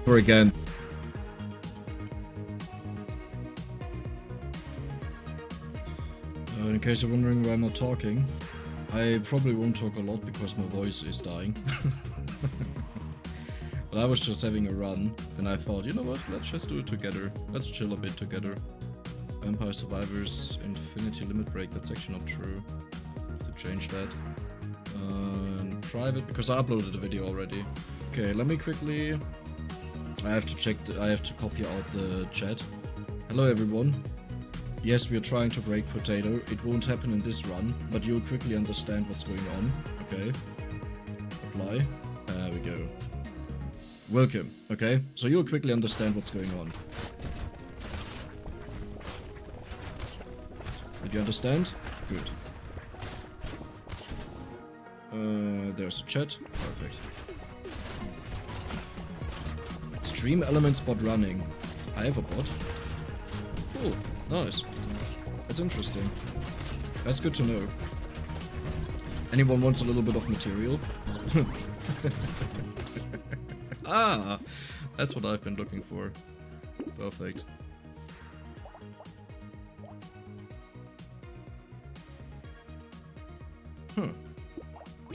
Or again. In case you're wondering why I'm not talking, I probably won't talk a lot because my voice is dying. But I was just having a run, and I thought, you know what, let's just do it together. Let's chill a bit together. Vampire Survivors Infinity Limit Break, that's actually not true. I have to change that. Private, because I uploaded the video already. Okay, let me quickly... I have to check, I have to copy out the chat. Hello everyone. Yes, we are trying to break Brotato. It won't happen in this run, but you'll quickly understand what's going on. Okay. Apply. There we go. Welcome. Okay, so you'll quickly understand what's going on. Did you understand? Good. There's a chat. Perfect. Stream elements bot running. I have a bot. Cool. Nice. That's interesting. That's good to know. Anyone wants a little bit of material? Ah! That's what I've been looking for. Perfect. Huh.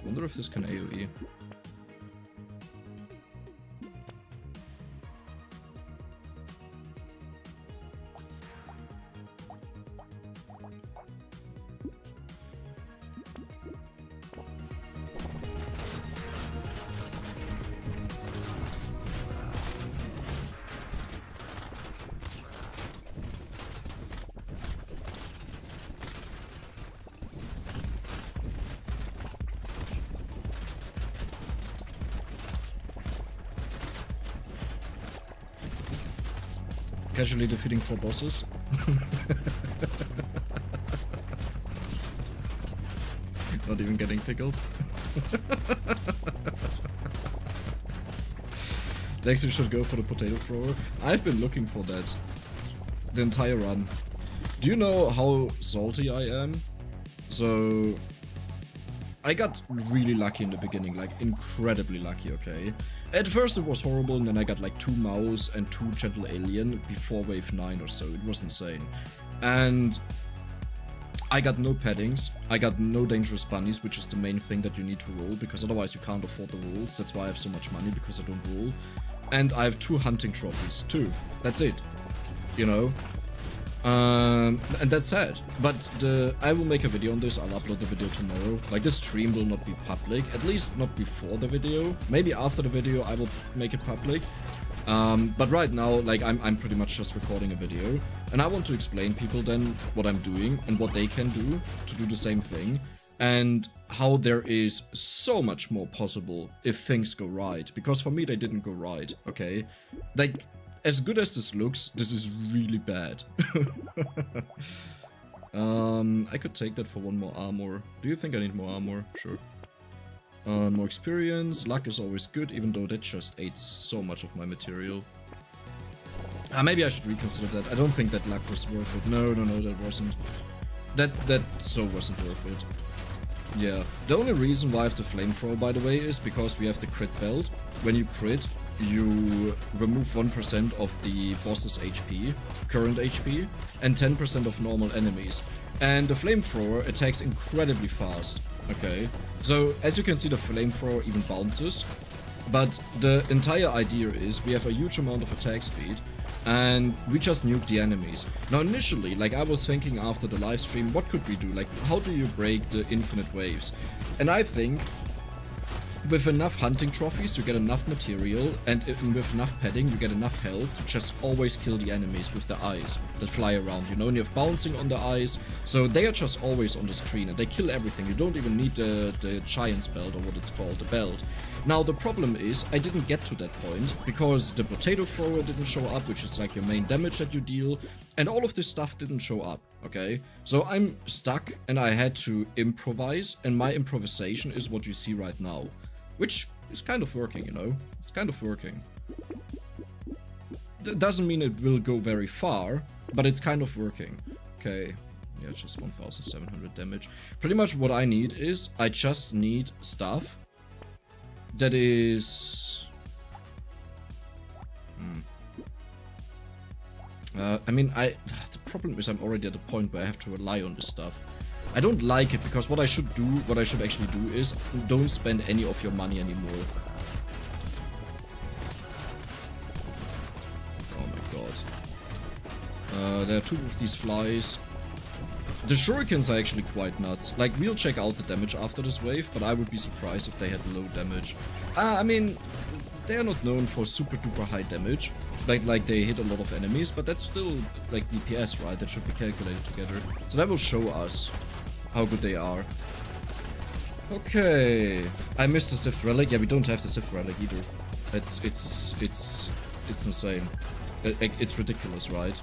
Wonder if this can AoE. Casually defeating 4 bosses. Not even getting tickled. Next we should go for the potato thrower. I've been looking for that the entire run. Do you know how salty I am? So I got really lucky in the beginning, like incredibly lucky, okay? At first it was horrible, and then I got like 2 mouse and 2 gentle alien before wave 9 or so. It was insane. And I got no paddings, I got no dangerous bunnies, which is the main thing that you need to roll, because otherwise you can't afford the rolls. That's why I have so much money, because I don't roll. And I have 2 hunting trophies, 2. That's it. You know? And that's sad, but I will make a video on this. I'll upload the video tomorrow. Like, this stream will not be public, at least not before the video. Maybe after the video I will make it public. But right now, like, I'm pretty much just recording a video, and I want to explain people then what I'm doing and what they can do to do the same thing, and how there is so much more possible if things go right, because for me they didn't go right, okay? Like, as good as this looks, this is really bad. I could take that for 1 more armor. Do you think I need more armor? Sure. More experience. Luck is always good, even though that just ate so much of my material. Maybe I should reconsider that. I don't think that luck was worth it. No, that wasn't. That so wasn't worth it. Yeah. The only reason why I have the flamethrower, by the way, is because we have the crit belt. When you crit, you remove 1% of the boss's HP, current HP, and 10% of normal enemies. And the flamethrower attacks incredibly fast, okay? So, as you can see, the flamethrower even bounces, but the entire idea is we have a huge amount of attack speed, and we just nuke the enemies. Now, initially, like, I was thinking after the live stream, what could we do? Like, how do you break the infinite waves? And I think with enough hunting trophies, you get enough material, and with enough padding, you get enough health to just always kill the enemies with the eyes that fly around, you know, and you have bouncing on the eyes, so they are just always on the screen, and they kill everything. You don't even need the giant's belt, or what it's called, the belt. Now, the problem is, I didn't get to that point, because the potato thrower didn't show up, which is like your main damage that you deal, and all of this stuff didn't show up, okay? So I'm stuck, and I had to improvise, and my improvisation is what you see right now. Which is kind of working, you know? It's kind of working. Doesn't mean it will go very far, but it's kind of working. Okay, yeah, just 1,700 damage. Pretty much what I need is, I just need stuff that is I mean, the problem is I'm already at the point where I have to rely on this stuff. I don't like it because what I should actually do is don't spend any of your money anymore. Oh my god. There are 2 of these flies. The shurikens are actually quite nuts. Like, we'll check out the damage after this wave, but I would be surprised if they had low damage. I mean, they are not known for super duper high damage. Like they hit a lot of enemies, but that's still like DPS, right? That should be calculated together. So that will show us how good they are. Okay. I missed the Sith Relic. Yeah, we don't have the Sith Relic either. It's insane. It's ridiculous, right?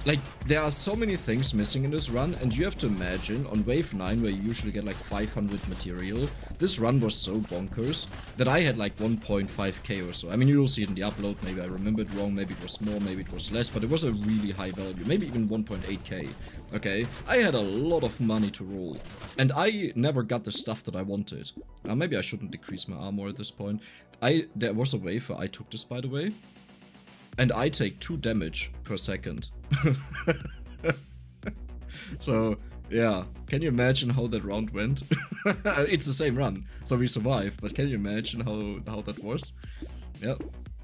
Like, there are so many things missing in this run, and you have to imagine, on wave 9, where you usually get like 500 material, this run was so bonkers that I had like 1.5k or so. I mean, you will see it in the upload, maybe I remembered wrong, maybe it was more, maybe it was less, but it was a really high value, maybe even 1.8k, okay? I had a lot of money to roll, and I never got the stuff that I wanted. Maybe I shouldn't decrease my armor at this point. There was a wave where I took this, by the way. And I take 2 damage per second. So, yeah. Can you imagine how that round went? It's the same run, so we survived. But can you imagine how that was? Yeah.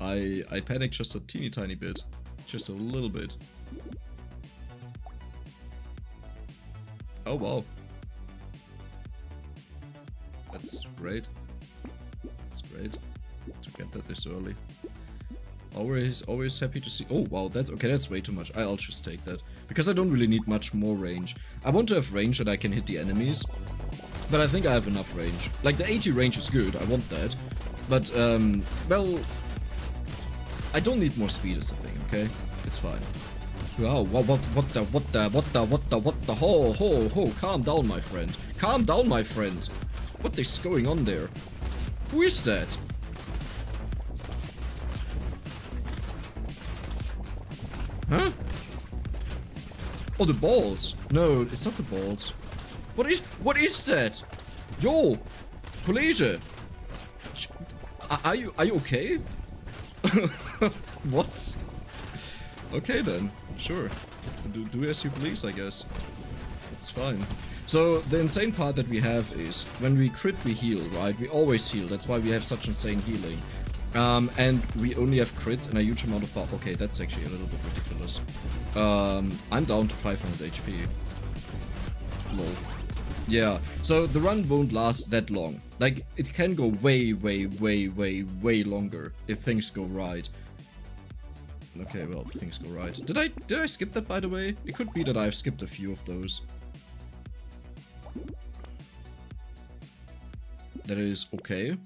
I panicked just a teeny tiny bit. Just a little bit. Oh, wow. That's great. That's great. To get that this early. Always happy to see. Oh wow, that's way too much. I'll just take that because I don't really need much more range. I want to have range that I can hit the enemies, but I think I have enough range. Like, the 80 range is good, I want that, but well, I don't need more speed is the thing. Okay, it's fine. Wow, what the ho, calm down, my friend. Calm down, my friend. What is going on there? Who is that? Huh? Oh, the balls. No, it's not the balls. What is that? Yo, Kollege. Are you okay? What? Okay then, sure. Do as you please, I guess. It's fine. So the insane part that we have is when we crit, we heal, right? We always heal. That's why we have such insane healing. And we only have crits and a huge amount of buff. Okay, that's actually a little bit ridiculous. I'm down to 500 HP. Lol. Yeah, so the run won't last that long. Like, it can go way longer if things go right. Okay, well, things go right. Did I skip that, by the way? It could be that I've skipped a few of those. That is okay.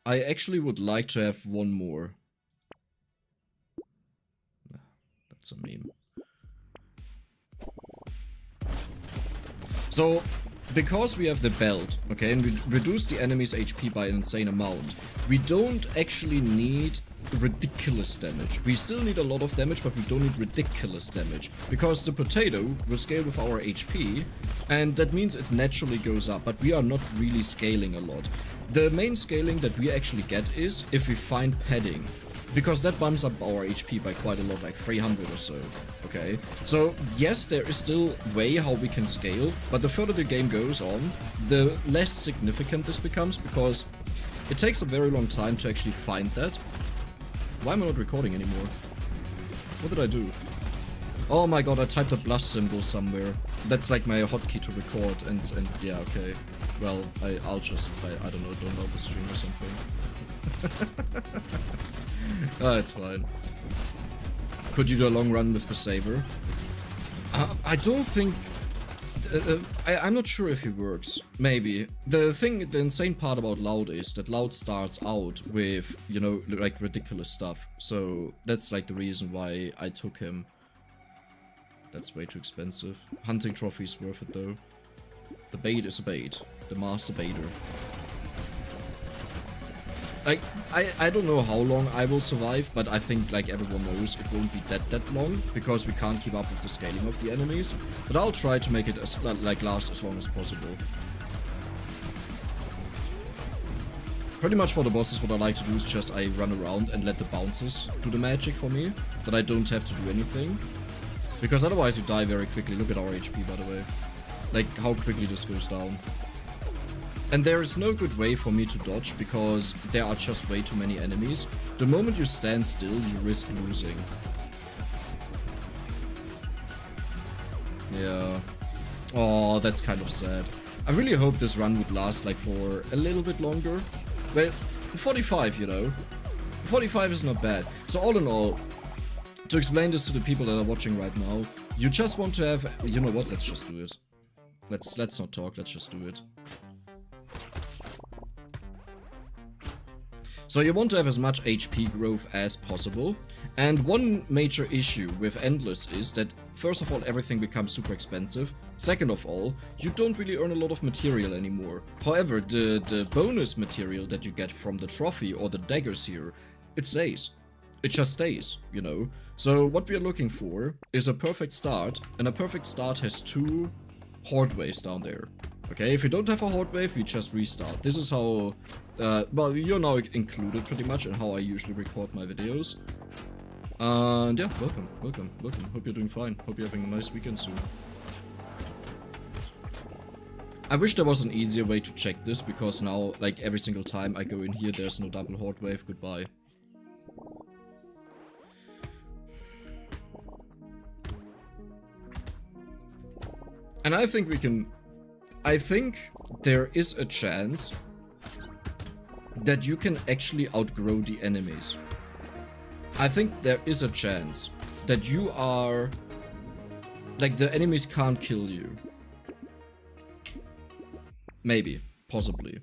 I actually would like to have one more. That's a meme. So, because we have the belt, okay, and we reduce the enemy's HP by an insane amount, we don't actually need ridiculous damage. We still need a lot of damage, but we don't need ridiculous damage. Because the potato will scale with our HP, and that means it naturally goes up, but we are not really scaling a lot. The main scaling that we actually get is if we find padding, because that bumps up our HP by quite a lot, like 300 or so, okay? So, yes, there is still way how we can scale, but the further the game goes on, the less significant this becomes, because it takes a very long time to actually find that. Why am I not recording anymore? What did I do? Oh my god, I typed a plus symbol somewhere. That's like my hotkey to record, and yeah, okay. Well, I'll just, I don't know, don't love the stream or something. Oh, it's fine. Could you do a long run with the saber? I don't think... I'm not sure if it works. Maybe. The insane part about Loud is that Loud starts out with, you know, like ridiculous stuff. So that's like the reason why I took him. That's way too expensive. Hunting trophy is worth it though. The bait is a bait. The master baiter. Like, I don't know how long I will survive, but I think, like everyone knows, it won't be that long, because we can't keep up with the scaling of the enemies. But I'll try to make it as, like, last as long as possible. Pretty much for the bosses, what I like to do is just I run around and let the bounces do the magic for me. That I don't have to do anything. Because otherwise you die very quickly. Look at our HP, by the way. Like, how quickly this goes down. And there is no good way for me to dodge, because there are just way too many enemies. The moment you stand still, you risk losing. Yeah. Oh, that's kind of sad. I really hope this run would last, like, for a little bit longer. Well, 45, you know. 45 is not bad. So all in all, to explain this to the people that are watching right now, you just want to have... You know what? Let's just do it. Let's not talk. Let's just do it. So you want to have as much HP growth as possible. And one major issue with Endless is that, first of all, everything becomes super expensive. Second of all, you don't really earn a lot of material anymore. However, the bonus material that you get from the trophy or the daggers here, it stays. It just stays, you know. So what we are looking for is a perfect start, and a perfect start has 2 horde waves down there. Okay, if you don't have a horde wave, we just restart. This is how, well, you're now included pretty much in how I usually record my videos. And yeah, welcome. Hope you're doing fine. Hope you're having a nice weekend soon. I wish there was an easier way to check this, because now, like, every single time I go in here, there's no double horde wave. Goodbye. And I think we can... I think there is a chance that you can actually outgrow the enemies. I think there is a chance that you are... Like, the enemies can't kill you. Maybe. Possibly.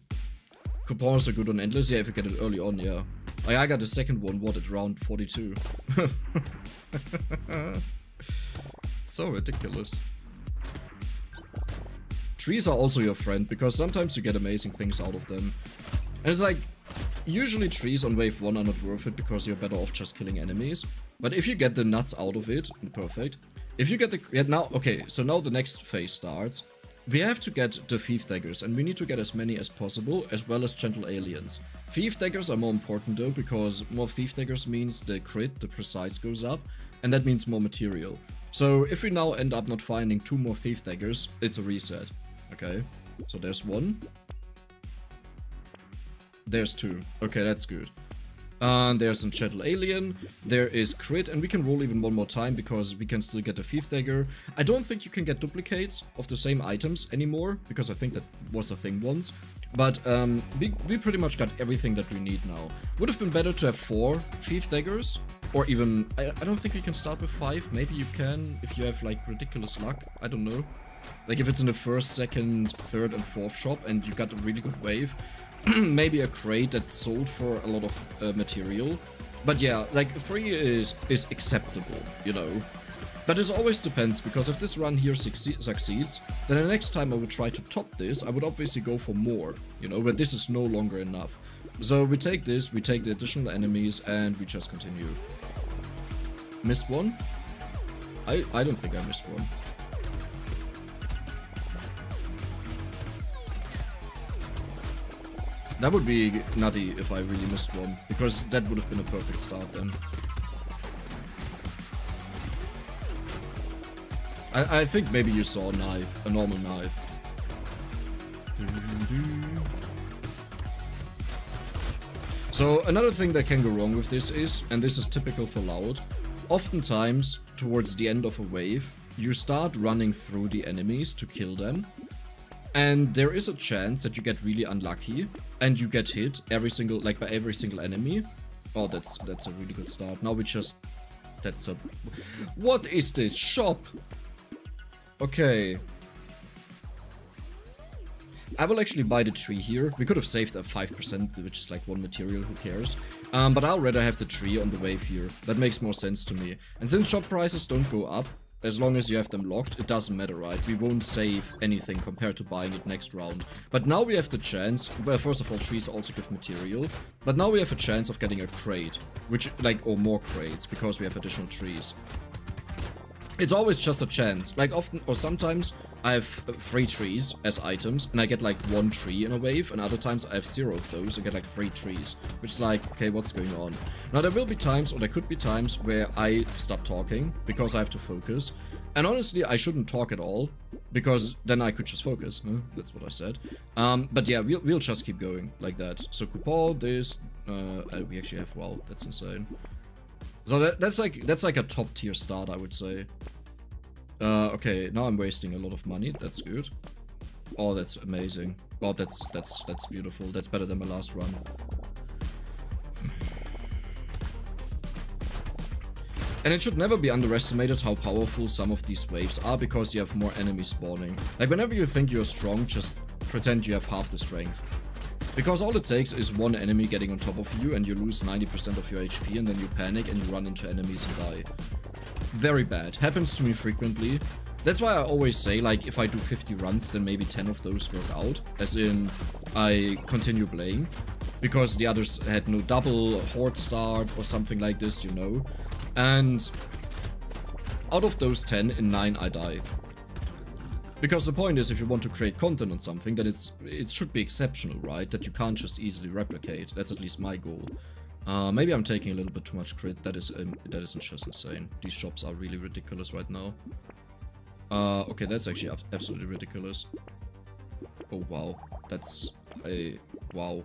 Coupons are good on Endless. Yeah, if you get it early on, yeah. I got the second one, what, at round 42? So ridiculous. Trees are also your friend, because sometimes you get amazing things out of them. And it's like, usually trees on wave 1 are not worth it, because you're better off just killing enemies. But if you get the nuts out of it, perfect. If you get the... Yeah, now, okay, so now the next phase starts. We have to get the Thief Daggers, and we need to get as many as possible, as well as Gentle Aliens. Thief Daggers are more important though, because more Thief Daggers means the crit, the precise goes up, and that means more material. So if we now end up not finding 2 more Thief Daggers, it's a reset. Okay, so there's 1. There's 2. Okay, that's good. And there's a Gentle Alien. There is crit, and we can roll even 1 more time, because we can still get a Thief Dagger. I don't think you can get duplicates of the same items anymore, because I think that was a thing once. But we pretty much got everything that we need now. Would have been better to have 4 Thief Daggers, or even... I don't think we can start with 5. Maybe you can, if you have, like, ridiculous luck. I don't know. Like, if it's in the 1st, 2nd, 3rd, and 4th shop, and you got a really good wave, maybe a crate that sold for a lot of material. But yeah, like, 3 is acceptable, you know. But it always depends, because if this run here succeeds, then the next time I would try to top this, I would obviously go for more, you know, but this is no longer enough. So we take this, we take the additional enemies, and we just continue. Missed one? I don't think I missed one. That would be nutty if I really missed one, because that would have been a perfect start then. I think maybe you saw a knife, a normal knife. So another thing that can go wrong with this is, and this is typical for Loud, oftentimes towards the end of a wave, you start running through the enemies to kill them. And there is a chance that you get really unlucky and you get hit every single, like, by every single enemy. Oh, that's a really good start. Now we just... That's a... What is this? Shop! Okay. I will actually buy the tree here. We could have saved a 5%, which is like 1 material, who cares. But I'll rather have the tree on the wave here. That makes more sense to me. And since shop prices don't go up, as long as you have them locked, it doesn't matter, right? We won't save anything compared to buying it next round. But now we have the chance, well, first of all, trees also give material, but now we have a chance of getting a crate, which, like, or more crates, because we have additional trees. It's always just a chance. Like often or sometimes I have 3 trees as items and I get like 1 tree in a wave, and other times I have 0 of those and get like 3 trees, which is like, okay, what's going on? Now there will be times, or there could be times, where I stop talking because I have to focus. And honestly, I shouldn't talk at all, because then I could just focus. Huh? That's what I said. But yeah, we'll just keep going like that. So coupon, this, we actually have, wow, that's insane. So that's like a top tier start, I would say. Okay, now I'm wasting a lot of money. That's good. Oh, that's amazing. Oh, that's beautiful. That's better than my last run. And it should never be underestimated how powerful some of these waves are, because you have more enemies spawning. Like whenever you think you're strong, just pretend you have half the strength. Because all it takes is one enemy getting on top of you and you lose 90% of your HP, and then you panic and you run into enemies and die. Very bad. Happens to me frequently. That's why I always say, like, if I do 50 runs, then maybe 10 of those work out. As in, I continue playing. Because the others had no double horde start or something like this, you know. And out of those 10, in 9 I die. Because the point is, if you want to create content on something, then it should be exceptional, right? That you can't just easily replicate. That's at least my goal. Maybe I'm taking a little bit too much crit. That isn't just insane. These shops are really ridiculous right now. Okay, that's actually absolutely ridiculous. Oh wow, that's a wow.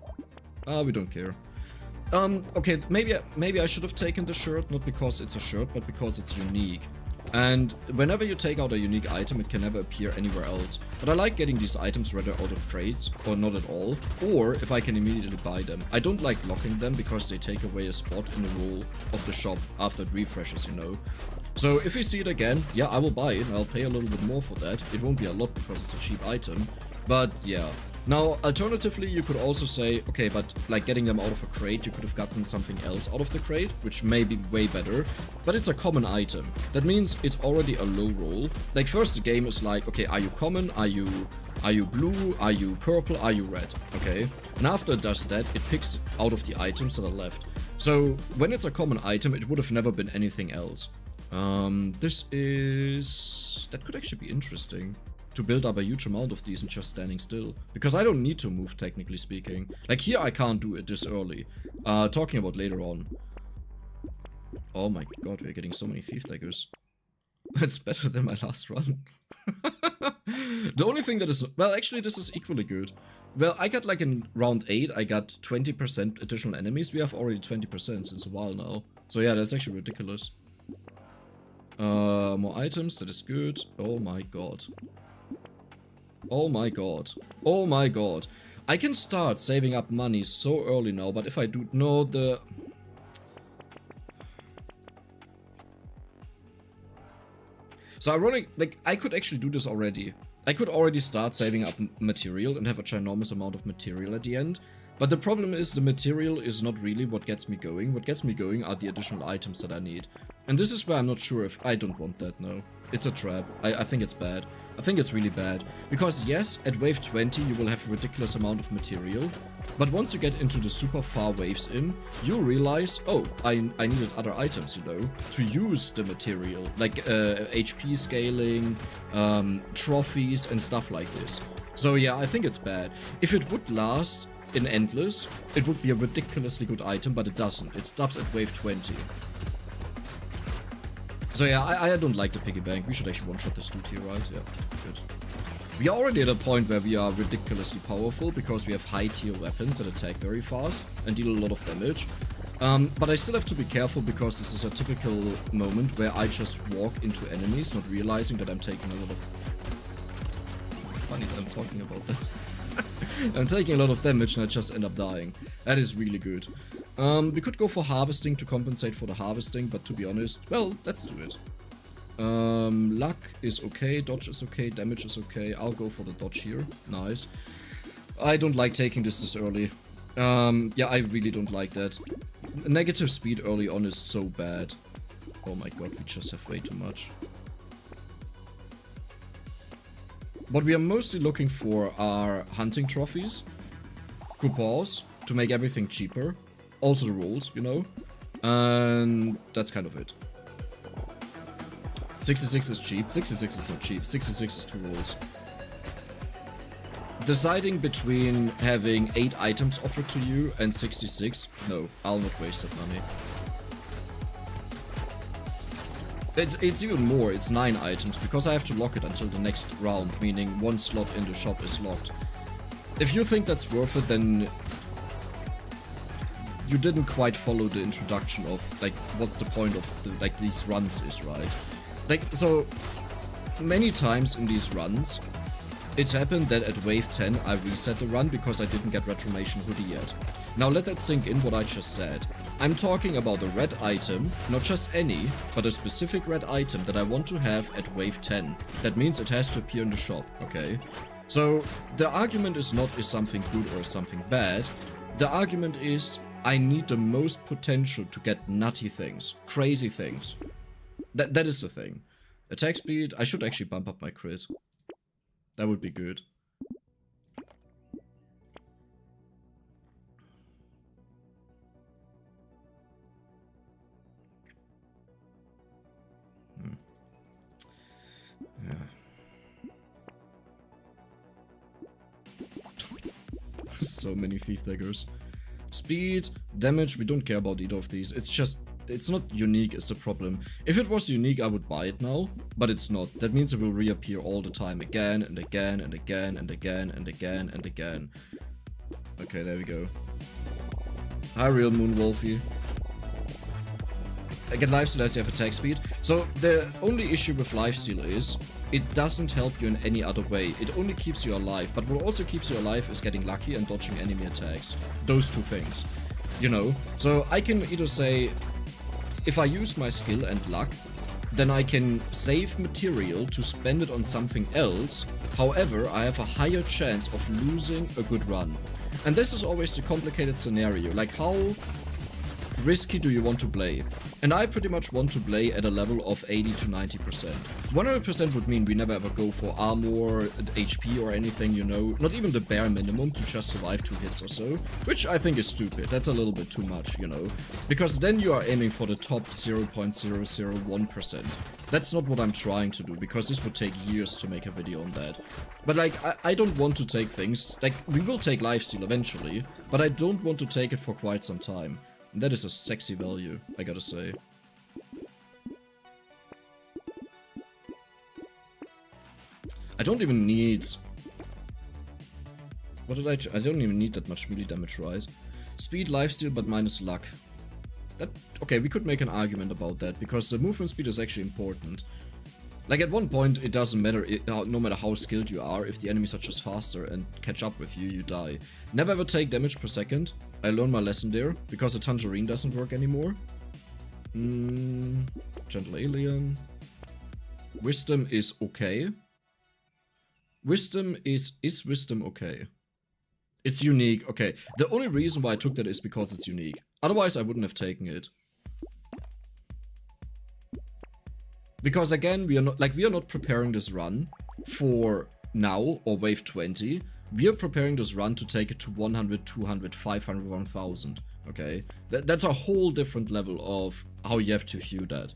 We don't care. Okay, maybe I should have taken the shirt, not because it's a shirt, but because it's unique. And whenever you take out a unique item, it can never appear anywhere else. But I like getting these items rather out of crates, or not at all, or if I can immediately buy them. I don't like locking them because they take away a spot in the wall of the shop after it refreshes, you know. So if we see it again, yeah, I will buy it, and I'll pay a little bit more for that. It won't be a lot because it's a cheap item, but yeah. Now, alternatively, you could also say, okay, but like getting them out of a crate, you could have gotten something else out of the crate, which may be way better, but it's a common item. That means it's already a low roll. Like first the game is like, okay, are you common? Are you blue? Are you purple? Are you red? Okay. And after it does that, it picks out of the items that are left. So when it's a common item, it would have never been anything else. That could actually be interesting. To build up a huge amount of these and just standing still. Because I don't need to move, technically speaking. Like here I can't do it this early. Talking about later on. Oh my god, we're getting so many thief daggers. It's better than my last run. The only thing that is... Well, actually this is equally good. Well, I got like in round 8, I got 20% additional enemies. We have already 20% since a while now. So yeah, that's actually ridiculous. More items, that is good. Oh my god. Oh my god. Oh my god. I can start saving up money so early now, but if I do know the... So ironic, like, I could actually do this already. I could already start saving up material and have a ginormous amount of material at the end. But the problem is the material is not really what gets me going. What gets me going are the additional items that I need. And this is where I'm not sure if I don't want that now. It's a trap. I think it's bad. I think it's really bad. Because yes, at wave 20 you will have a ridiculous amount of material. But once you get into the super far waves in, you realize, oh, I needed other items, you know, to use the material. Like HP scaling, trophies and stuff like this. So yeah, I think it's bad. If it would last in Endless, it would be a ridiculously good item, but it doesn't. It stops at wave 20. So yeah, I don't like the piggy bank. We should actually one-shot this dude here, right? Yeah, good. We are already at a point where we are ridiculously powerful because we have high tier weapons that attack very fast and deal a lot of damage. But I still have to be careful because this is a typical moment where I just walk into enemies, not realizing that I'm taking a lot of... Funny that I'm talking about that. I'm taking a lot of damage and I just end up dying. That is really good. We could go for harvesting to compensate for the harvesting, but to be honest, well, let's do it. Luck is okay, dodge is okay, damage is okay. I'll go for the dodge here. Nice. I don't like taking this early. Yeah, I really don't like that. Negative speed early on is so bad. Oh my god, we just have way too much. What we are mostly looking for are hunting trophies, coupons to make everything cheaper, also the rolls, you know, and that's kind of it. 66 is cheap. 66 is not cheap. 66 is 2 rolls. Deciding between having 8 items offered to you and 66, no, I'll not waste that money. It's even more, it's 9 items, because I have to lock it until the next round, meaning 1 slot in the shop is locked. If you think that's worth it, then you didn't quite follow the introduction of, like, what the point of, these runs is, right? Like, so, many times in these runs, it happened that at wave 10 I reset the run because I didn't get Retromation Hoodie yet. Now let that sink in what I just said. I'm talking about a red item, not just any, but a specific red item that I want to have at wave 10. That means it has to appear in the shop, okay? So the argument is not is something good or something bad. The argument is I need the most potential to get nutty things, crazy things. That is the thing. Attack speed, I should actually bump up my crit. That would be good. Yeah. So many thief daggers. Speed, damage, we don't care about either of these. It's just, it's not unique is the problem. If it was unique, I would buy it now, but it's not. That means it will reappear all the time, again and again and again and again and again and again. Okay, there we go. Hi, Real Moon Wolfie. I get lifesteal as you have attack speed. So the only issue with lifesteal is it doesn't help you in any other way. It only keeps you alive, but what also keeps you alive is getting lucky and dodging enemy attacks. Those two things, you know? So I can either say, if I use my skill and luck, then I can save material to spend it on something else. However, I have a higher chance of losing a good run. And this is always the complicated scenario, like how risky do you want to play? And I pretty much want to play at a level of 80 to 90%. 100% would mean we never ever go for armor, HP or anything, you know, not even the bare minimum to just survive 2 hits or so, which I think is stupid. That's a little bit too much, you know, because then you are aiming for the top 0.001%. That's not what I'm trying to do, because this would take years to make a video on that. But like, I don't want to take things, like, we will take lifesteal eventually, but I don't want to take it for quite some time. And that is a sexy value, I gotta say. I don't even need... What did I don't even need that much melee damage, right? Speed, lifesteal, but minus luck. That... Okay, we could make an argument about that, because the movement speed is actually important. Like, at one point, it doesn't matter, no matter how skilled you are, if the enemies are just faster and catch up with you, you die. Never ever take damage per second. I learned my lesson there, because the Tangerine doesn't work anymore. Gentle Alien. Wisdom is okay. Wisdom is Wisdom okay? It's unique, okay. The only reason why I took that is because it's unique. Otherwise, I wouldn't have taken it. Because again, we are not preparing this run for now or wave 20. We are preparing this run to take it to 100, 200, 500, 1000. Okay? That's a whole different level of how you have to view that.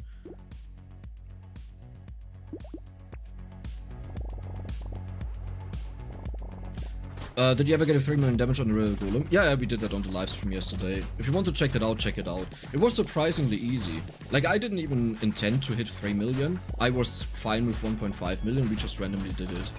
Did you ever get a 3 million damage on the River Golem? Yeah, we did that on the live stream yesterday. If you want to check that out, check it out. It was surprisingly easy. Like, I didn't even intend to hit 3 million. I was fine with 1.5 million, we just randomly did it.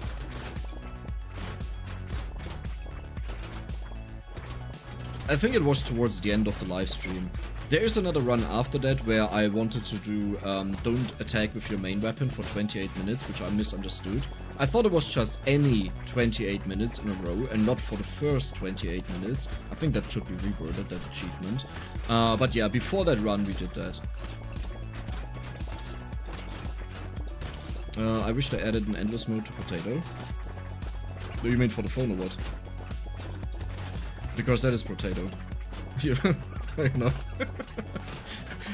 I think it was towards the end of the live stream. There is another run after that where I wanted to do don't attack with your main weapon for 28 minutes, which I misunderstood. I thought it was just any 28 minutes in a row and not for the first 28 minutes. I think that should be reworded, that achievement. But yeah, before that run we did that. I wish they added an endless mode to Brotato. Do you mean for the phone or what? Because that is Brotato. You know.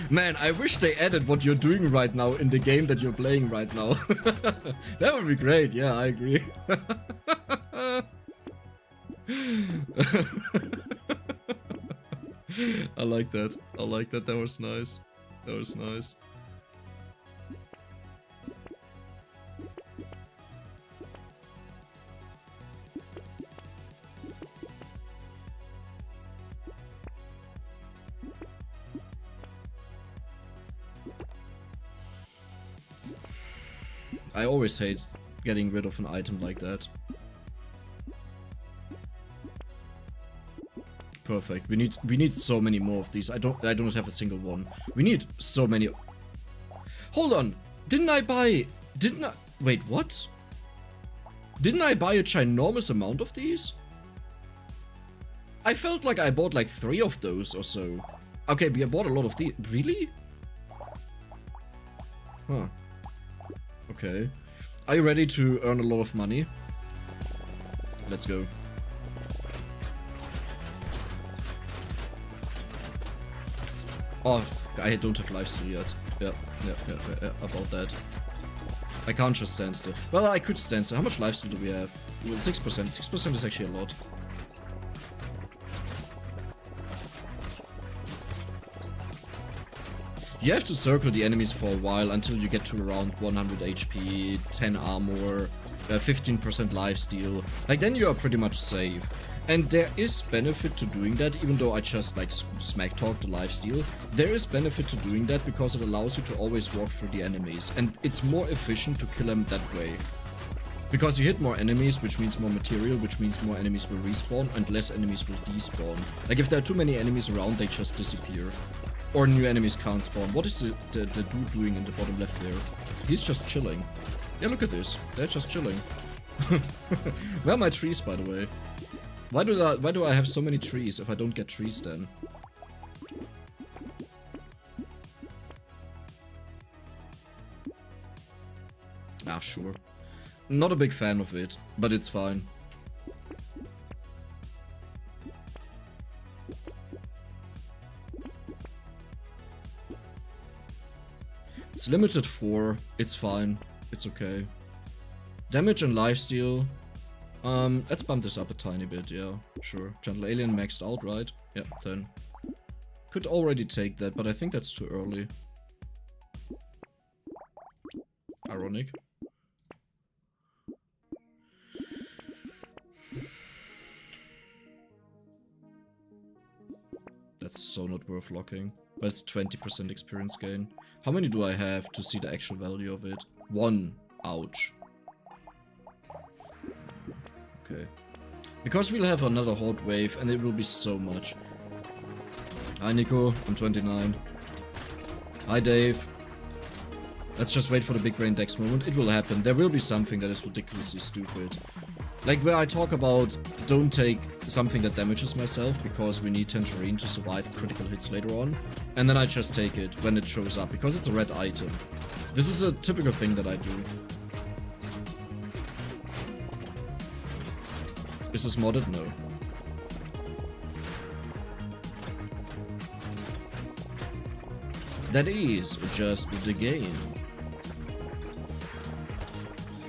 Man, I wish they added what you're doing right now in the game that you're playing right now. That would be great, yeah, I agree. I like that. I like that. That was nice. That was nice. I always hate getting rid of an item like that. Perfect. We need so many more of these. I do not have a single one. We need so many. Hold on. Wait, what? Didn't I buy a ginormous amount of these? I felt like I bought like 3 of those or so. Okay, but I bought a lot of these. Really? Huh. Okay. Are you ready to earn a lot of money? Let's go. Oh, I don't have lifesteal yet. Yeah, about that. I can't just stand still. Well, I could stand still. How much lifesteal do we have? Well, 6%. 6% is actually a lot. You have to circle the enemies for a while until you get to around 100 HP, 10 armor, 15% lifesteal. Like, then you are pretty much safe. And there is benefit to doing that, even though I just like smack talk the lifesteal. There is benefit to doing that because it allows you to always walk through the enemies, and it's more efficient to kill them that way. Because you hit more enemies, which means more material, which means more enemies will respawn, and less enemies will despawn. Like, if there are too many enemies around, they just disappear. Or new enemies can't spawn. What is the dude doing in the bottom left there? He's just chilling. Yeah, look at this. They're just chilling. Where are my trees, by the way? Why do I have so many trees if I don't get trees then? Ah, sure. Not a big fan of it, but it's fine. It's limited 4, it's fine, it's okay. Damage and lifesteal. Let's bump this up a tiny bit, yeah, sure. Gentle Alien maxed out, right? Yeah, 10. Could already take that, but I think that's too early. Ironic. That's so not worth locking. But it's 20% experience gain. How many do I have to see the actual value of it? 1. Ouch. Okay. Because we'll have another horde wave and it will be so much. Hi Nico, I'm 29. Hi Dave. Let's just wait for the big brain dex moment. It will happen. There will be something that is ridiculously stupid. Like where I talk about don't take something that damages myself because we need Tangerine to survive critical hits later on. And then I just take it when it shows up because it's a red item. This is a typical thing that I do. Is this modded? No. That is just the game.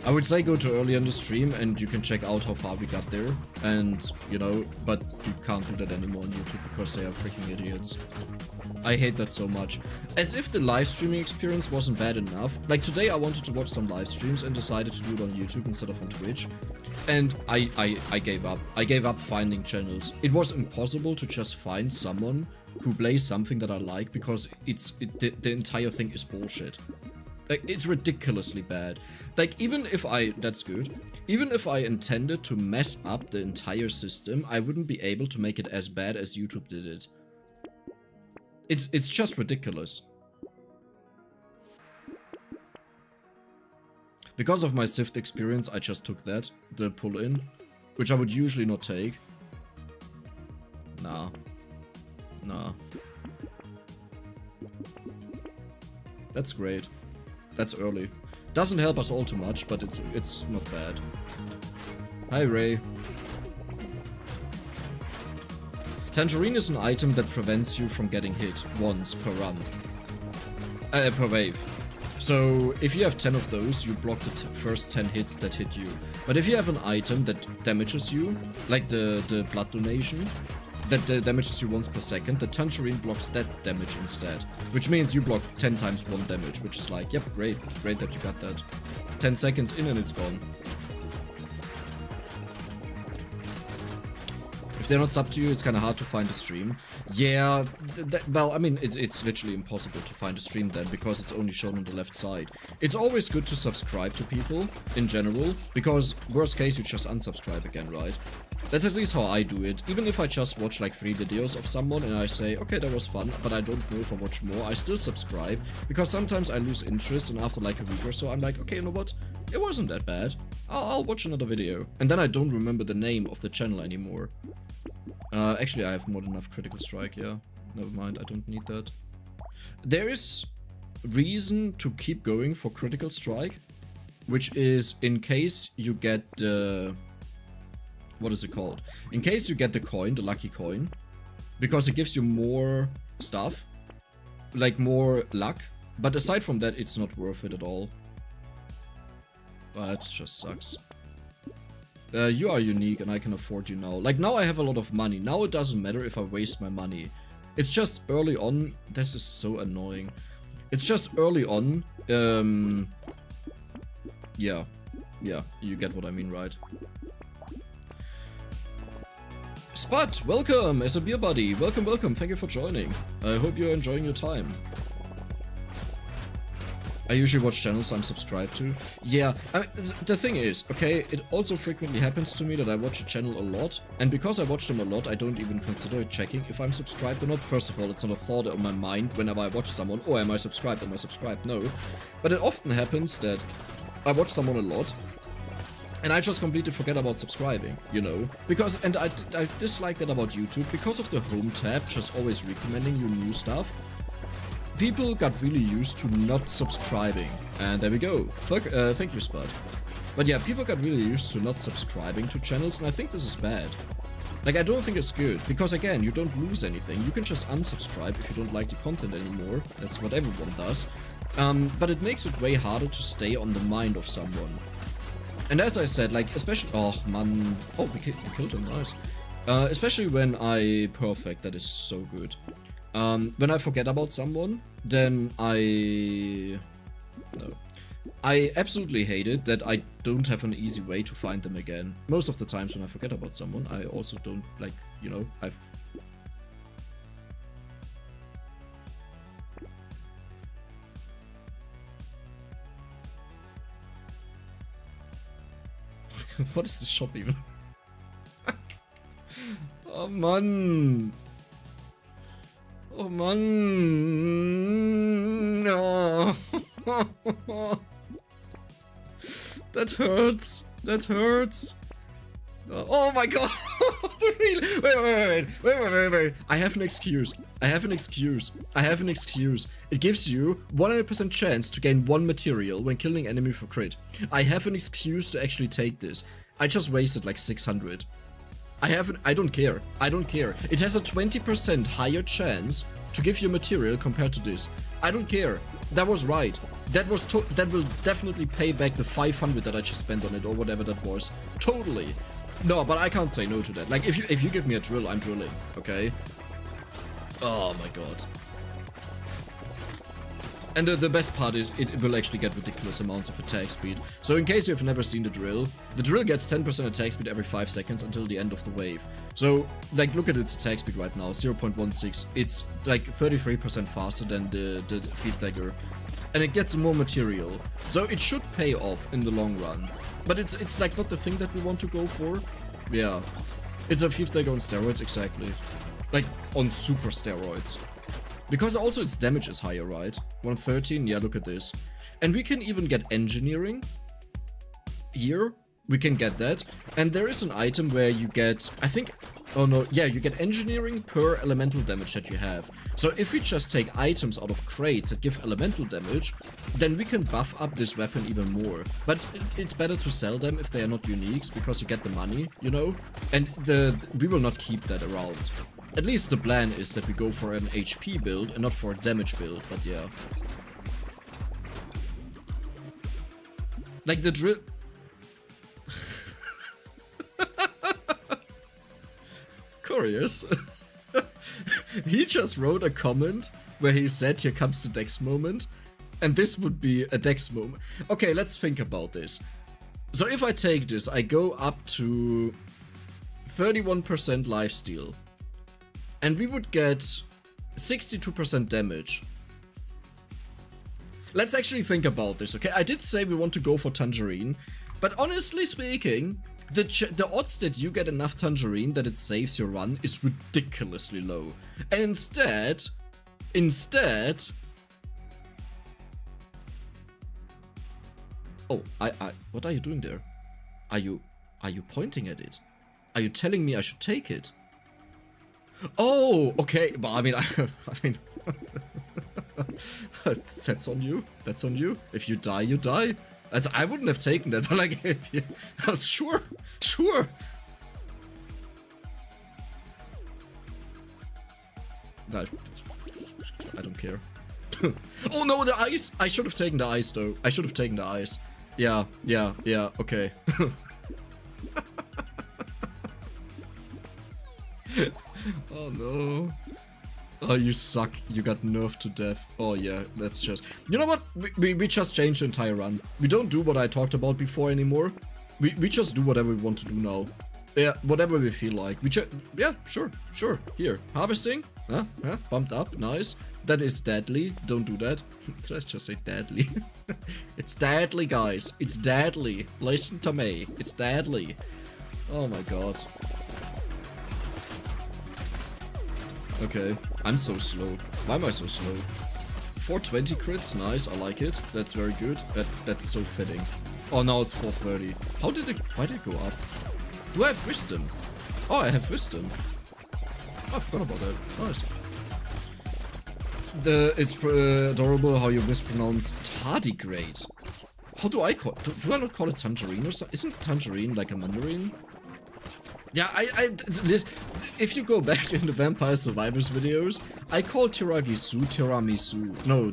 I would say go to early on the stream and you can check out how far we got there. And, you know, but you can't do that anymore on YouTube because they are freaking idiots. I hate that so much. As if the live streaming experience wasn't bad enough. Like today I wanted to watch some live streams and decided to do it on YouTube instead of on Twitch. And I gave up. I gave up finding channels. It was impossible to just find someone who plays something that I like because the entire thing is bullshit. Like, it's ridiculously bad. Like, even if that's good. Even if I intended to mess up the entire system, I wouldn't be able to make it as bad as YouTube did it. It's just ridiculous. Because of my Sift experience, I just took that, the pull-in, which I would usually not take. Nah. That's great. That's early. Doesn't help us all too much, but it's not bad. Hi Ray. Tangerine is an item that prevents you from getting hit once per run. Per wave. So if you have 10 of those, you block the first 10 hits that hit you. But if you have an item that damages you, like the blood donation, that damages you once per second, the Tangerine blocks that damage instead. Which means you block 10 times 1 damage, which is like, yep, great that you got that. 10 seconds in and it's gone. If they're not subbed to you, it's kind of hard to find a stream. Yeah, well, I mean, it's literally impossible to find a stream then, because it's only shown on the left side. It's always good to subscribe to people, in general, because worst case, you just unsubscribe again, right? That's at least how I do it. Even if I just watch like 3 videos of someone and I say, okay, that was fun, but I don't know if I watch more, I still subscribe, because sometimes I lose interest, and after like a week or so, I'm like, okay, you know what? It wasn't that bad. I'll watch another video. And then I don't remember the name of the channel anymore. Actually, I have more than enough Critical Strike, yeah. Never mind, I don't need that. There is reason to keep going for Critical Strike, which is in case you get the... what is it called? In case you get the coin, the lucky coin, because it gives you more stuff, like more luck. But aside from that, it's not worth it at all. That just sucks. You are unique and I can afford you now. Like, now I have a lot of money. Now it doesn't matter if I waste my money. It's just early on. This is so annoying. It's just early on. Yeah. Yeah, you get what I mean, right? Spud, welcome as a beer buddy. Welcome, welcome. Thank you for joining. I hope you're enjoying your time. I usually watch channels I'm subscribed to. Yeah, the thing is, okay, it also frequently happens to me that I watch a channel a lot, and because I watch them a lot, I don't even consider checking if I'm subscribed or not. First of all, it's not a thought on my mind whenever I watch someone, oh, am I subscribed, am I subscribed? No. But it often happens that I watch someone a lot, and I just completely forget about subscribing, you know? Because, and I dislike that about YouTube, because of the home tab just always recommending you new stuff. People got really used to not subscribing, and there we go. Thank you, Spud. But yeah, people got really used to not subscribing to channels, and I think this is bad. Like, I don't think it's good, because again, you don't lose anything. You can just unsubscribe if you don't like the content anymore. That's what everyone does. But it makes it way harder to stay on the mind of someone. And as I said, like, especially... oh, man. Oh, we killed him, nice. Especially when I perfect, that is so good. When I forget about someone, then I absolutely hate it that I don't have an easy way to find them again. Most of the times when I forget about someone, I also don't, like, you know, what is this shop even? Oh, man. Oh man, no. That hurts. That hurts. Oh my god. Wait. I have an excuse. I have an excuse. It gives you 100% chance to gain 1 material when killing enemy for crit. I have an excuse to actually take this. I just wasted like 600. I don't care. It has a 20% higher chance to give you material compared to this. I don't care. That was right. That will definitely pay back the 500 that I just spent on it or whatever that was. Totally. No, but I can't say no to that. Like, if you give me a drill, I'm drilling, okay? Oh my god. And the best part is it will actually get ridiculous amounts of attack speed. So in case you've never seen the drill gets 10% attack speed every 5 seconds until the end of the wave. So, like, look at its attack speed right now, 0.16. It's like 33% faster than the Thief Dagger. And it gets more material. So it should pay off in the long run. But it's like not the thing that we want to go for. Yeah. It's a Thief Dagger on steroids, exactly. Like, on super steroids. Because also its damage is higher, right? 113, yeah, look at this. And we can even get engineering. Here, we can get that. And there is an item where you get, I think, oh no, yeah, you get engineering per elemental damage that you have. So if we just take items out of crates that give elemental damage, then we can buff up this weapon even more. But it's better to sell them if they are not uniques, because you get the money, you know? And we will not keep that around. At least the plan is that we go for an HP build and not for a damage build, but yeah. Like the drill... Curious. He just wrote a comment where he said, here comes the Dex moment, and this would be a Dex moment. Okay, let's think about this. So if I take this, I go up to 31% lifesteal. And we would get 62% damage. Let's actually think about this, okay? I did say we want to go for Tangerine, but honestly speaking, the odds that you get enough Tangerine that it saves your run is ridiculously low. And instead... Oh, what are you doing there? Are you pointing at it? Are you telling me I should take it? Oh, okay. But I mean, that's on you. That's on you. If you die, you die. I wouldn't have taken that, but like, if you, sure. No, I don't care. Oh no, the ice! I should have taken the ice though. I should have taken the ice. Yeah, okay. Oh no. Oh, you suck. You got nerfed to death. Oh yeah, let's just... You know what? We just changed the entire run. We don't do what I talked about before anymore. We just do whatever we want to do now. Yeah, whatever we feel like. Yeah, sure. Here, harvesting. Huh? Bumped up. Nice. That is deadly. Don't do that. Let's just say deadly. It's deadly, guys. It's deadly. Listen to me. It's deadly. Oh my god. Okay, I'm so slow. Why am I so slow? 420 crits, nice, I like it. That's very good. That's so fitting. Oh, now it's 430. Why did it go up? Do I have wisdom? Oh, I have wisdom. Oh, I forgot about that. Nice. It's adorable how you mispronounce tardigrade. How do I call it? Do I not call it tangerine or something? Isn't tangerine like a mandarin? Yeah, if you go back in the Vampire Survivors videos, I call tiramisu. No,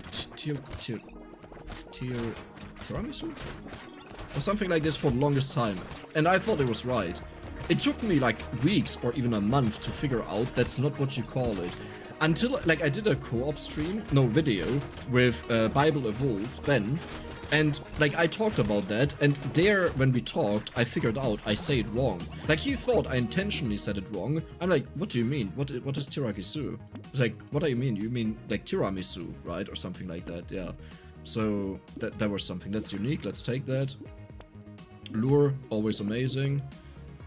tiramisu? Or something like this for the longest time. And I thought it was right. It took me like weeks or even a month to figure out that's not what you call it. Until, like, I did a co-op video with Bible Evolved, Ben. And, like, I talked about that, and there, when we talked, I figured out I say it wrong. Like, he thought I intentionally said it wrong. I'm like, what do you mean? What is tiramisu? It's like, what do you mean? You mean, like, tiramisu, right? Or something like that, yeah. So, that was something. That's unique. Let's take that. Lure, always amazing.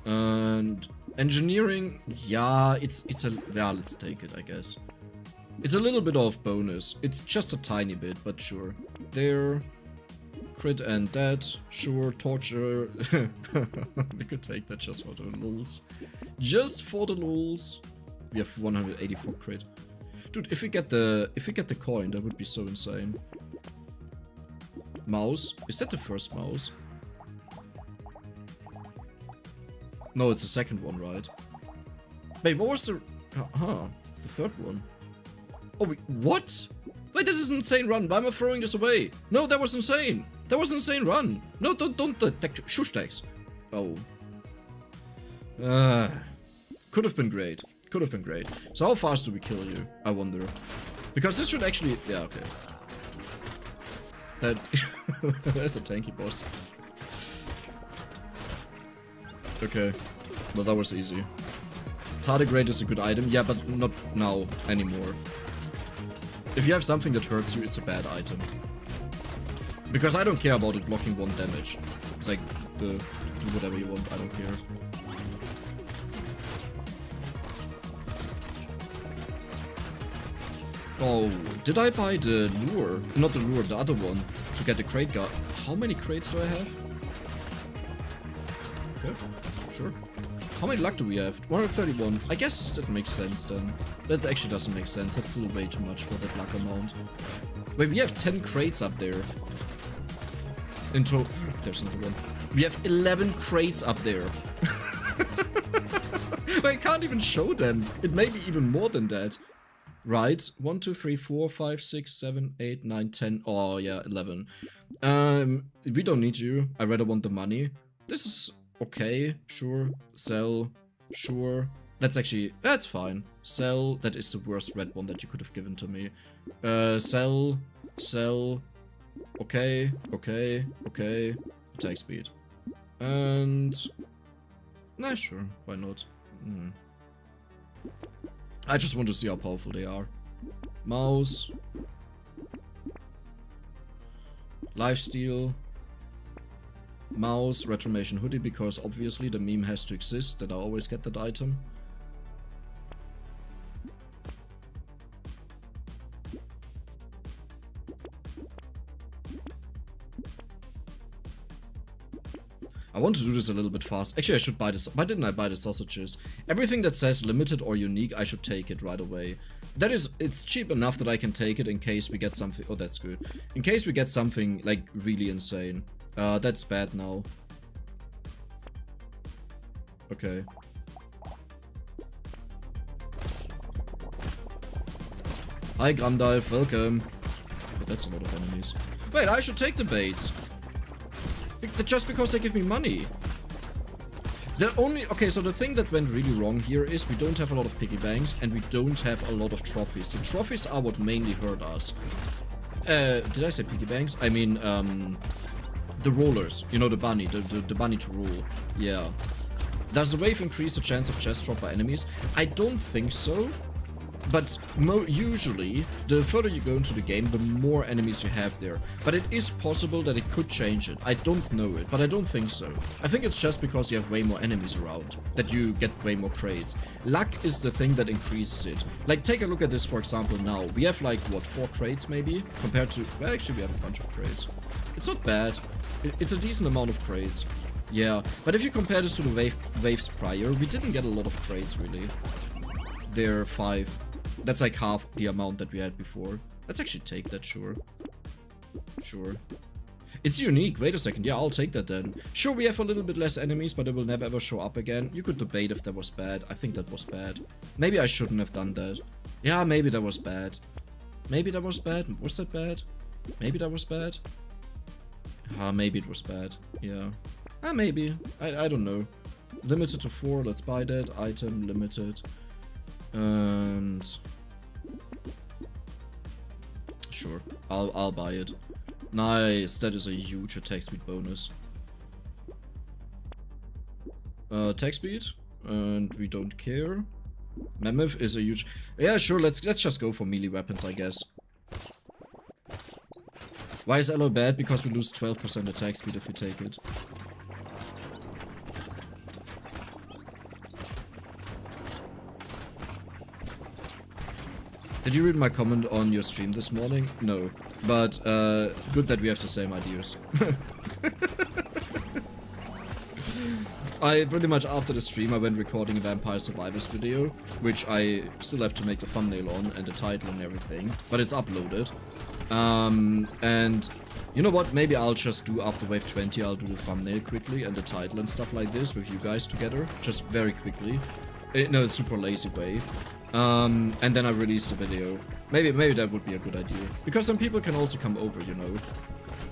And engineering, yeah, yeah, let's take it, I guess. It's a little bit of bonus. It's just a tiny bit, but sure. There... Crit and that, sure, torture. We could take that just for the lulz. Just for the lulz. We have 184 crit. Dude, if we get the coin, that would be so insane. Mouse? Is that the first mouse? No, it's the second one, right? Wait, what was the... the third one. Oh, wait, what? Wait, this is an insane run. Why am I throwing this away? No, that was insane. That was an insane run. No, don't shush tags. Oh. Could have been great. Could have been great. So how fast do we kill you? I wonder. Because this should actually... Yeah, okay. There's the tanky boss. Okay. Well, that was easy. Tardigrade is a good item. Yeah, but not now anymore. If you have something that hurts you, it's a bad item. Because I don't care about it blocking 1 damage. It's like, do whatever you want, I don't care. Oh, did I buy the lure? Not the lure, the other one. To get the crate guard. How many crates do I have? Okay, sure. How many luck do we have? 131. I guess that makes sense then. That actually doesn't make sense. That's still way too much for that luck amount. Wait, we have 10 crates up there. There's another one. We have 11 crates up there. I can't even show them. It may be even more than that. Right. 1, 2, 3, 4, 5, 6, 7, 8, 9, 10. Oh, yeah, 11. We don't need you. I rather want the money. This is okay. Sure. Sell. Sure. That's fine. Sell. That is the worst red one that you could have given to me. Sell. Sell. Okay. Attack speed. And... Nah, sure. Why not? I just want to see how powerful they are. Mouse. Lifesteal. Mouse. Retromation hoodie, because obviously the meme has to exist that I always get that item. I want to do this a little bit fast. Actually, I should buy this. Why didn't I buy the sausages? Everything that says limited or unique, I should take it right away. That is, it's cheap enough that I can take it in case we get something. Oh, that's good. In case we get something, like, really insane. That's bad now. Okay. Hi, Grandalf, welcome. Oh, that's a lot of enemies. Wait, I should take the baits. Just because they give me money. Okay, so the thing that went really wrong here is we don't have a lot of piggy banks and we don't have a lot of trophies. The trophies are what mainly hurt us. Did I say piggy banks? I mean, the rollers. You know, the bunny. The bunny to roll. Yeah. Does the wave increase the chance of chest drop by enemies? I don't think so. But usually, the further you go into the game, the more enemies you have there. But it is possible that it could change it. I don't know it, but I don't think so. I think it's just because you have way more enemies around, that you get way more crates. Luck is the thing that increases it. Like, take a look at this, for example, now. We have, like, what, 4 crates, maybe? Compared to... Well, actually, we have a bunch of crates. It's not bad. It's a decent amount of crates. Yeah, but if you compare this to the waves prior, we didn't get a lot of crates, really. They're 5. That's like half the amount that we had before. Let's actually take that, sure. Sure. It's unique. Wait a second. Yeah, I'll take that then. Sure, we have a little bit less enemies, but they will never ever show up again. You could debate if that was bad. I think that was bad. Maybe I shouldn't have done that. Yeah, maybe that was bad. Maybe that was bad. Was that bad? Maybe that was bad. Maybe it was bad. Yeah. Maybe. I don't know. Limited to 4. Let's buy that. Item limited. And sure, I'll buy it. Nice, that is a huge attack speed bonus. Attack speed, and we don't care. Mammoth is a huge. Yeah, sure. Let's just go for melee weapons, I guess. Why is Elo bad? Because we lose 12% attack speed if we take it. Did you read my comment on your stream this morning? No. But, good that we have the same ideas. I pretty much after the stream I went recording a Vampire Survivors video, which I still have to make the thumbnail on and the title and everything, but it's uploaded. And you know what, maybe I'll just do after wave 20, I'll do the thumbnail quickly and the title and stuff like this with you guys together, just very quickly. In a super lazy way. And then I release the video. Maybe that would be a good idea. Because some people can also come over, you know.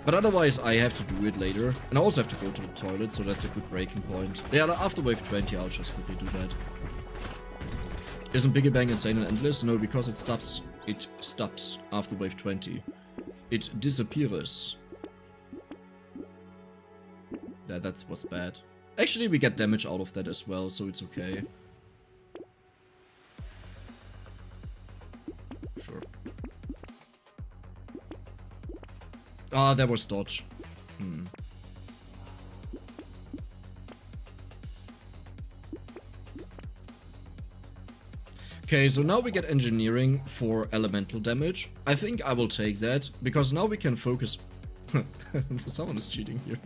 But otherwise I have to do it later. And I also have to go to the toilet, so that's a good breaking point. Yeah, after wave 20 I'll just quickly do that. Isn't Biggie Bang insane and endless? No, because it stops after wave 20. It disappears. Yeah, that's what's bad. Actually, we get damage out of that as well, so it's okay. Sure. Ah, that was dodge. Okay, so now we get engineering for elemental damage. I think I will take that, because now we can focus... Someone is cheating here.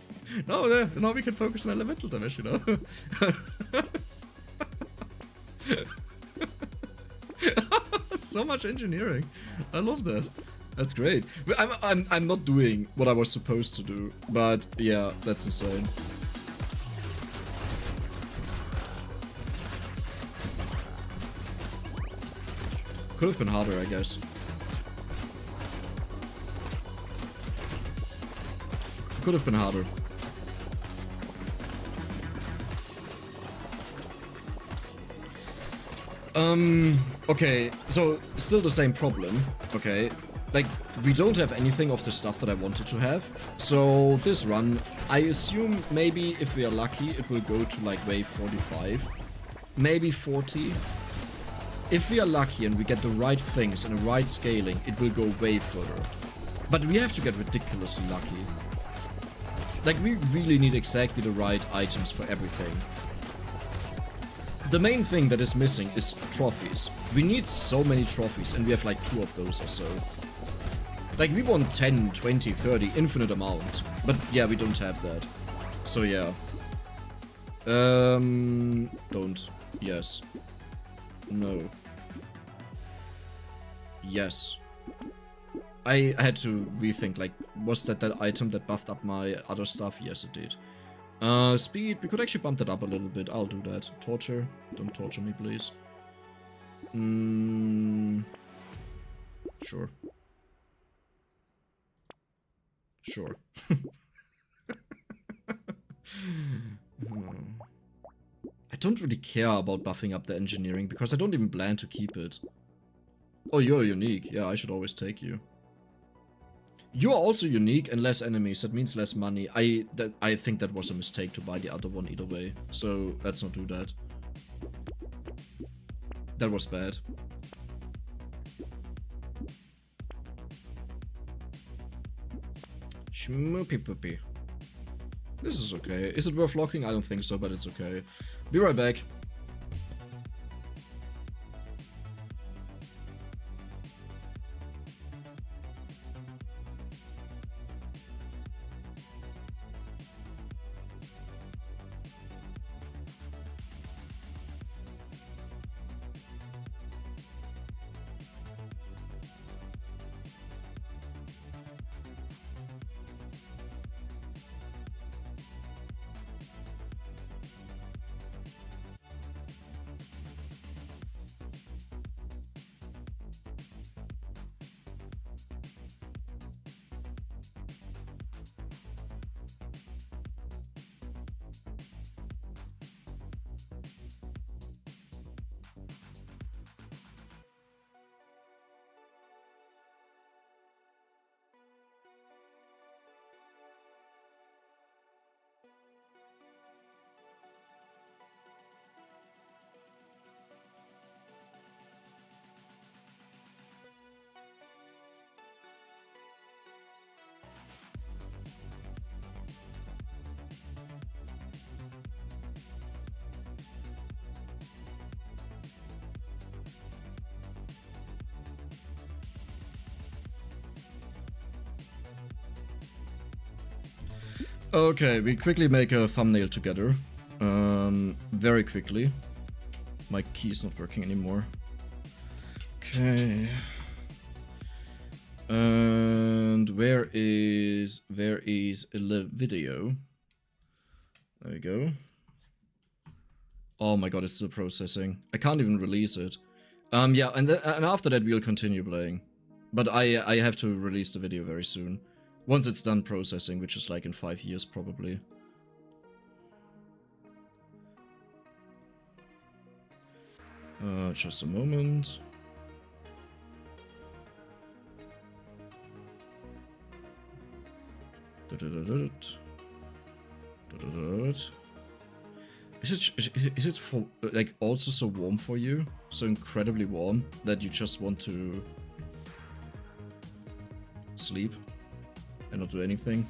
No, now we can focus on elemental damage, you know? So much engineering. I love that. That's great. But I'm not doing what I was supposed to do, but yeah, that's insane. Could have been harder, I guess. Could have been harder. Okay, so still the same problem, okay? Like, we don't have anything of the stuff that I wanted to have. So this run, I assume maybe if we are lucky, it will go to like wave 45. maybe 40. If we are lucky and we get the right things and the right scaling, it will go way further. But we have to get ridiculously lucky. Like, we really need exactly the right items for everything. The main thing that is missing is trophies. We need so many trophies, and we have like 2 of those or so. Like, we want 10, 20, 30, infinite amounts. But yeah, we don't have that. So yeah. Don't. Yes. No. Yes. I had to rethink, like, was that item that buffed up my other stuff? Yes, it did. Speed, we could actually bump that up a little bit. I'll do that. Torture. Don't torture me, please. Sure. Sure. I don't really care about buffing up the engineering, because I don't even plan to keep it. Oh, you're unique. Yeah, I should always take you. You are also unique and less enemies. That means less money. I think that was a mistake to buy the other one either way. So let's not do that. That was bad. Schmoopy poopy. This is okay. Is it worth locking? I don't think so, but it's okay. Be right back. Okay, we quickly make a thumbnail together. Very quickly. My key is not working anymore. Okay. And where is the video? There we go. Oh my god, it's still processing. I can't even release it. Yeah, and after that we'll continue playing. But I have to release the video very soon. Once it's done processing, which is like in 5 years probably. Just a moment. Is it for like also so warm for you? So incredibly warm that you just want to sleep and not do anything?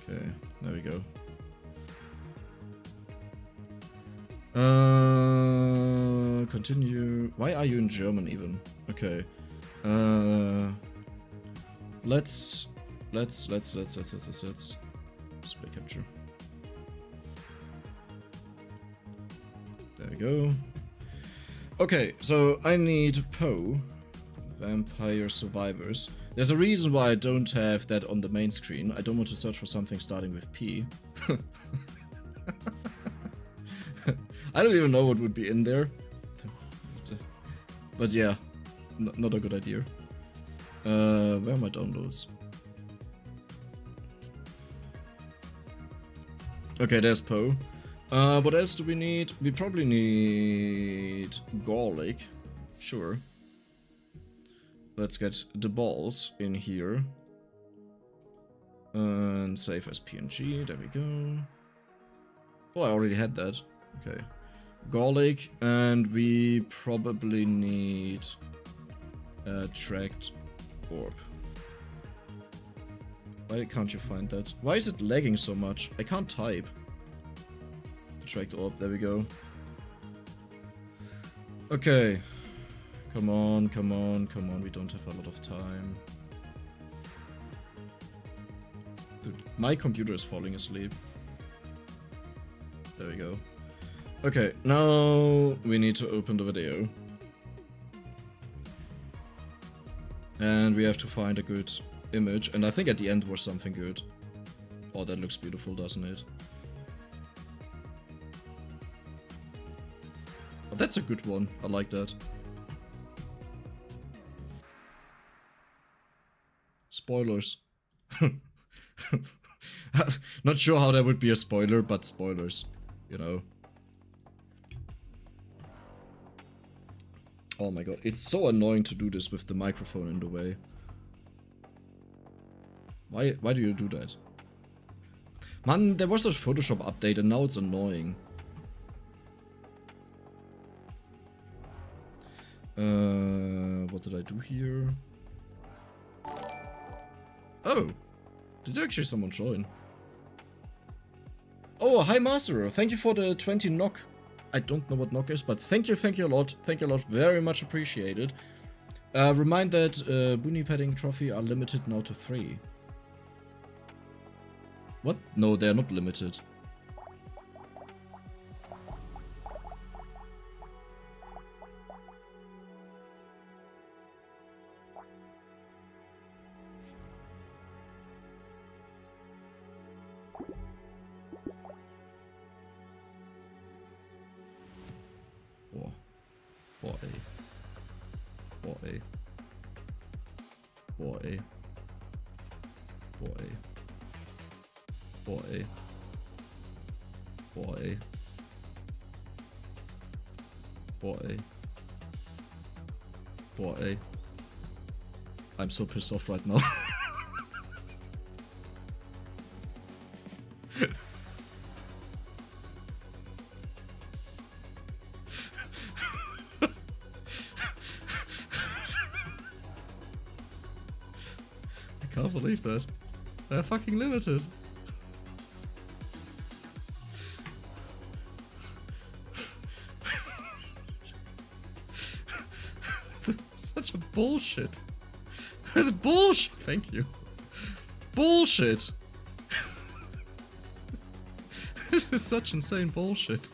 Okay, there we go. Continue. Why are you in German even? Okay. Let's display capture. There we go. Okay, so I need Poe, Vampire Survivors. There's a reason why I don't have that on the main screen. I don't want to search for something starting with P. I don't even know what would be in there. But yeah, not a good idea. Where are my downloads? Okay, there's Poe. What else do we need? We probably need garlic. Sure. Let's get the balls in here. And save as PNG. There we go. Oh, I already had that. Okay. garlic, and we probably need a tracked orb. Why can't you find that? Why is it lagging so much? I can't type. Tracked orb, there we go. Okay. Come on, come on, come on, we don't have a lot of time. Dude, my computer is falling asleep. There we go. Okay, now we need to open the video. And we have to find a good image, and I think at the end was something good. Oh, that looks beautiful, doesn't it? Oh, that's a good one. I like that. Spoilers. Not sure how that would be a spoiler, but spoilers, you know. Oh my god, it's so annoying to do this with the microphone in the way. Why do you do that? Man, there was a Photoshop update and now it's annoying. What did I do here? Oh! Did actually someone join? Oh, hi Master! Thank you for the 20 knock. I don't know what knock is, but thank you a lot. Thank you a lot, very much appreciated. Remind that Boonie Padding Trophy are limited now to 3. What? No, they are not limited. Boy. I'm so pissed off right now. I can't believe that. They're fucking limited. Such a bullshit. That's bullshit. Thank you. Bullshit. This is such insane bullshit.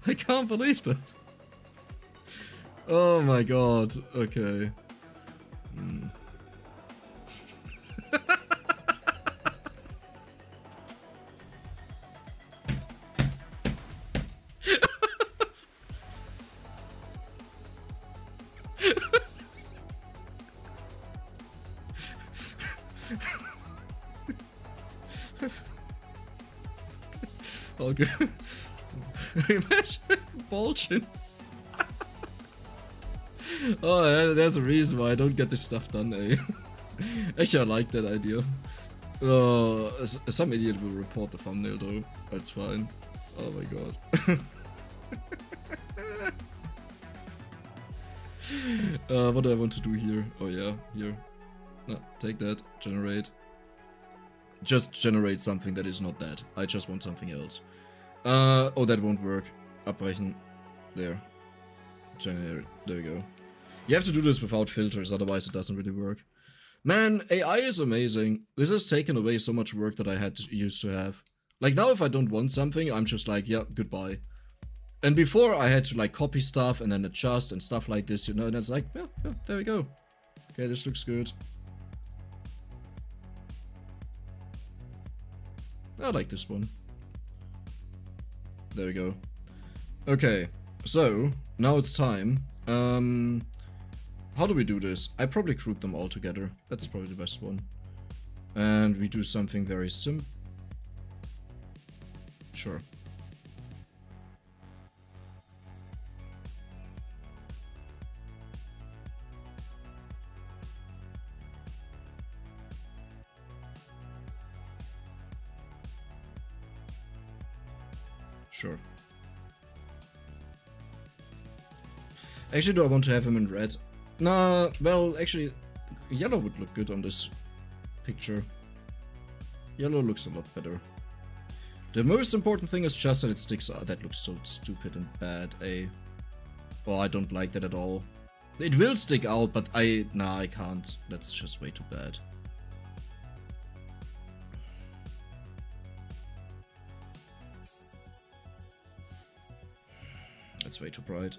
I can't believe that. Oh my god. Okay. All good. Imagine bullshit. Oh, there's a reason why I don't get this stuff done, eh? Actually, I like that idea. Some idiot will report the thumbnail though. That's fine. Oh my god. What do I want to do here? Oh yeah, here. No, take that. Generate. Just generate something that is not that. I just want something else. Oh, that won't work. Abbrechen. There. Generate. There we go. You have to do this without filters, otherwise it doesn't really work. Man, AI is amazing. This has taken away so much work that I used to have. Like now if I don't want something, I'm just like, yeah, goodbye. And before I had to like copy stuff and then adjust and stuff like this, you know, and it's like, yeah, there we go. Okay, this looks good. I like this one. There we go. Okay, so now it's time. How do we do this? I probably group them all together. That's probably the best one. And we do something very simple. Sure. Sure. Actually, do I want to have him in red? Nah, well, actually, yellow would look good on this picture. Yellow looks a lot better. The most important thing is just that it sticks out. That looks so stupid and bad, eh? Oh, I don't like that at all. It will stick out, but nah, I can't. That's just way too bad. That's way too bright.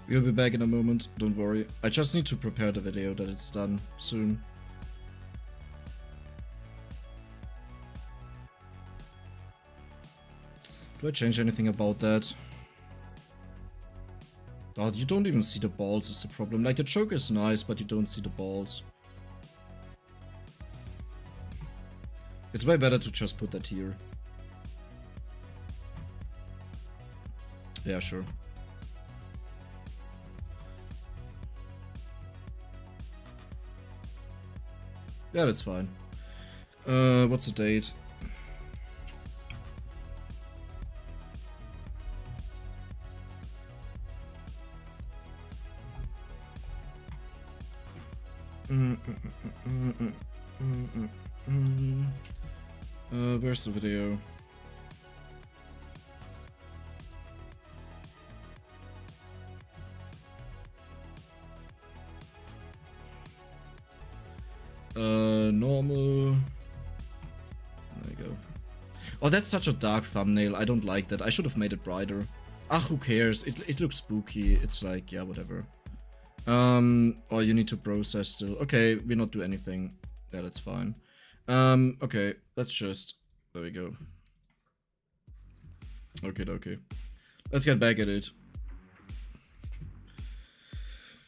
We'll be back in a moment, don't worry. I just need to prepare the video that it's done soon. Do I change anything about that? Oh, you don't even see the balls is the problem. Like, the choke is nice, but you don't see the balls. It's way better to just put that here. Yeah, sure. Yeah, that's fine. What's the date? Where's the video? Normal. There you go. Oh, that's such a dark thumbnail. I don't like that. I should have made it brighter. Ah, who cares? It looks spooky. It's like, yeah, whatever. Oh, you need to process still. Okay, we not do anything. Yeah, that's fine. Okay, let's just... There we go. Okay. Let's get back at it.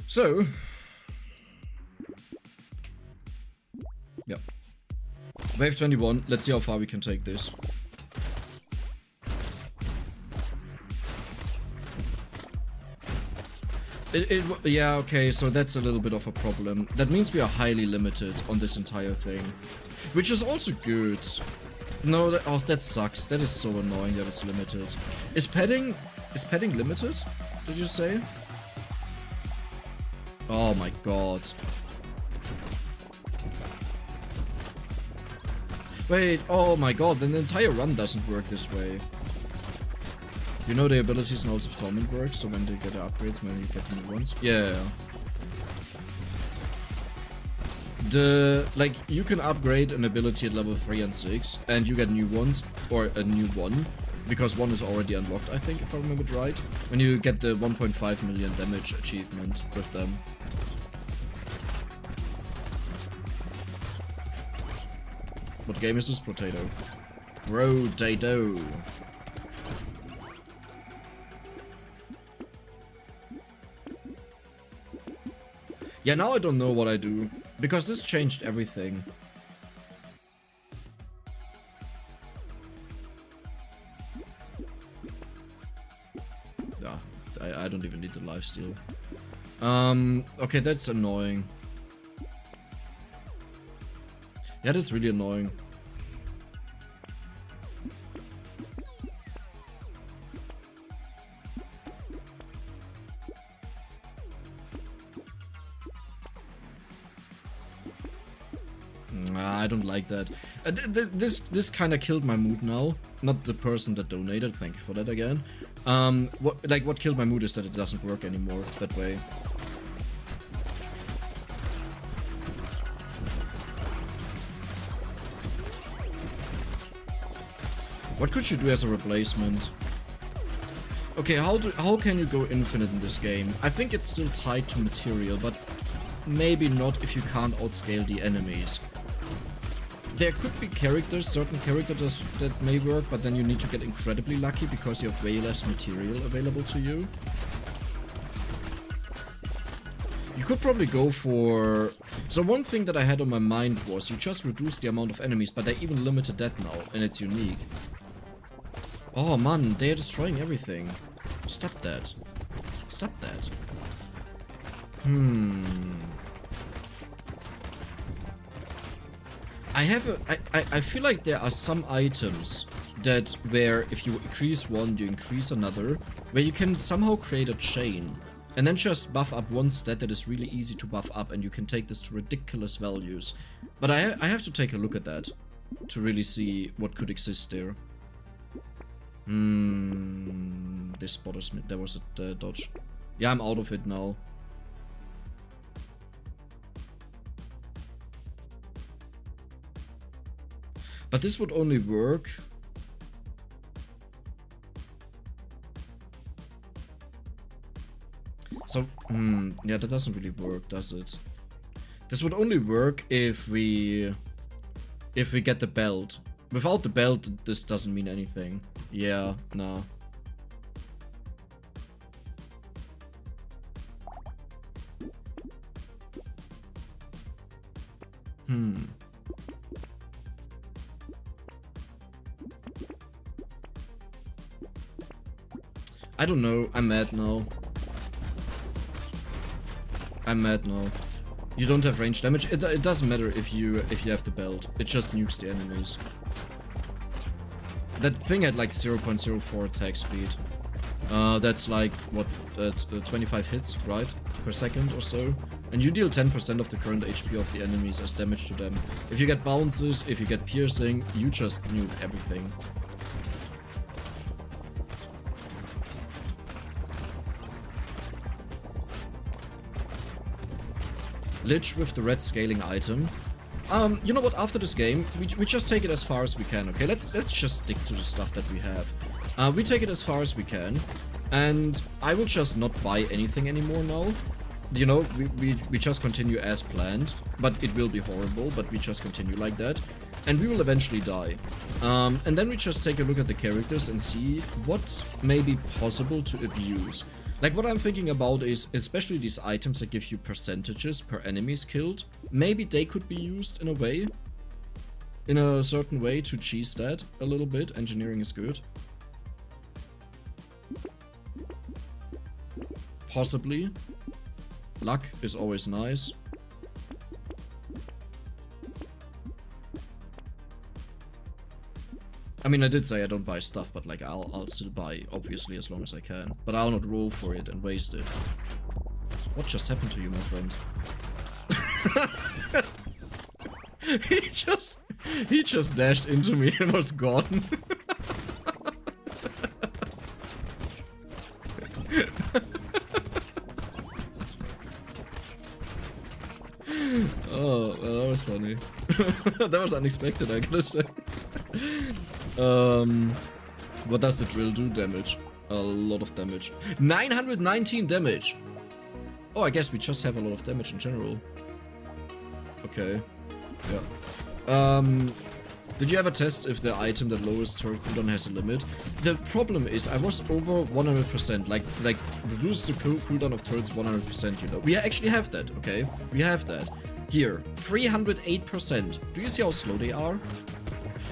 So... Yep. Wave 21. Let's see how far we can take this. Yeah, okay, so that's a little bit of a problem. That means we are highly limited on this entire thing. Which is also good. No, that sucks. That is so annoying that it's limited. Is padding limited? Did you say? Oh my god. Wait, oh my god, then the entire run doesn't work this way. You know the abilities and Halls of Torment work, so when you get the upgrades, when you get new ones? Yeah. Like, you can upgrade an ability at level 3 and 6, and you get new ones, or a new one, because one is already unlocked, I think, if I remember it right. When you get the 1.5 million damage achievement with them. What game is this? Brotato. Brotato. Yeah, now I don't know what I do, because this changed everything. Yeah, I don't even need the lifesteal. Okay, that's annoying. Yeah, that's really annoying. I don't like that. This kind of killed my mood now. Not the person that donated, thank you for that again. What killed my mood is that it doesn't work anymore that way. What could you do as a replacement? Okay, how can you go infinite in this game? I think it's still tied to material, but maybe not if you can't outscale the enemies. There could be characters, certain characters that may work, but then you need to get incredibly lucky because you have way less material available to you. You could probably go for... So one thing that I had on my mind was you just reduce the amount of enemies, but they even limited that now, and it's unique. Oh man, they're destroying everything. Stop that. Stop that. I feel like there are some items that where if you increase one, you increase another, where you can somehow create a chain and then just buff up one stat that is really easy to buff up, and you can take this to ridiculous values. But I have to take a look at that to really see what could exist there. This bothers me. There was a dodge. Yeah, I'm out of it now. But this would only work. So, yeah, that doesn't really work, does it? This would only work if we get the belt. Without the belt, this doesn't mean anything. Yeah, nah. I don't know. I'm mad now. I'm mad now. You don't have range damage. It doesn't matter if you have the belt. It just nukes the enemies. That thing had like 0.04 attack speed. That's like what 25 hits, right, per second or so. And you deal 10% of the current HP of the enemies as damage to them. If you get bounces, if you get piercing, you just nuke everything. Lich with the red scaling item. You know what, after this game, we just take it as far as we can, okay? Let's just stick to the stuff that we have. We take it as far as we can, and I will just not buy anything anymore now. You know, we just continue as planned, but it will be horrible, but we just continue like that. And we will eventually die. And then we just take a look at the characters and see what may be possible to abuse. Like, what I'm thinking about is, especially these items that give you percentages per enemies killed, maybe they could be used in a way, in a certain way, to cheese that a little bit. Engineering is good. Possibly. Luck is always nice. I mean, I did say I don't buy stuff, but like I'll still buy, obviously, as long as I can. But I'll not roll for it and waste it. What just happened to you, my friend? he just dashed into me and was gone. Oh, well, that was funny. That was unexpected, I gotta say. What does the drill do? Damage. A lot of damage. 919 damage! Oh, I guess we just have a lot of damage in general. Okay. Yeah. Did you ever test if the item that lowers turret cooldown has a limit? The problem is I was over 100%, like reduce the cooldown of turrets 100%, you know. We actually have that, okay? We have that. Here, 308%. Do you see how slow they are?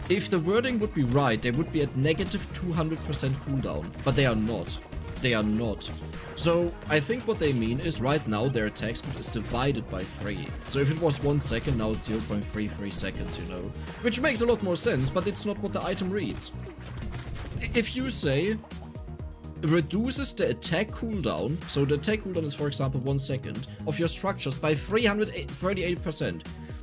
If the wording would be right, they would be at negative 200% cooldown, but they are not. They are not. So I think what they mean is right now their attack speed is divided by 3. So if it was 1 second, now it's 0.33 seconds, you know. Which makes a lot more sense, but it's not what the item reads. If you say reduces the attack cooldown, so the attack cooldown is, for example, 1 second, of your structures by 338%.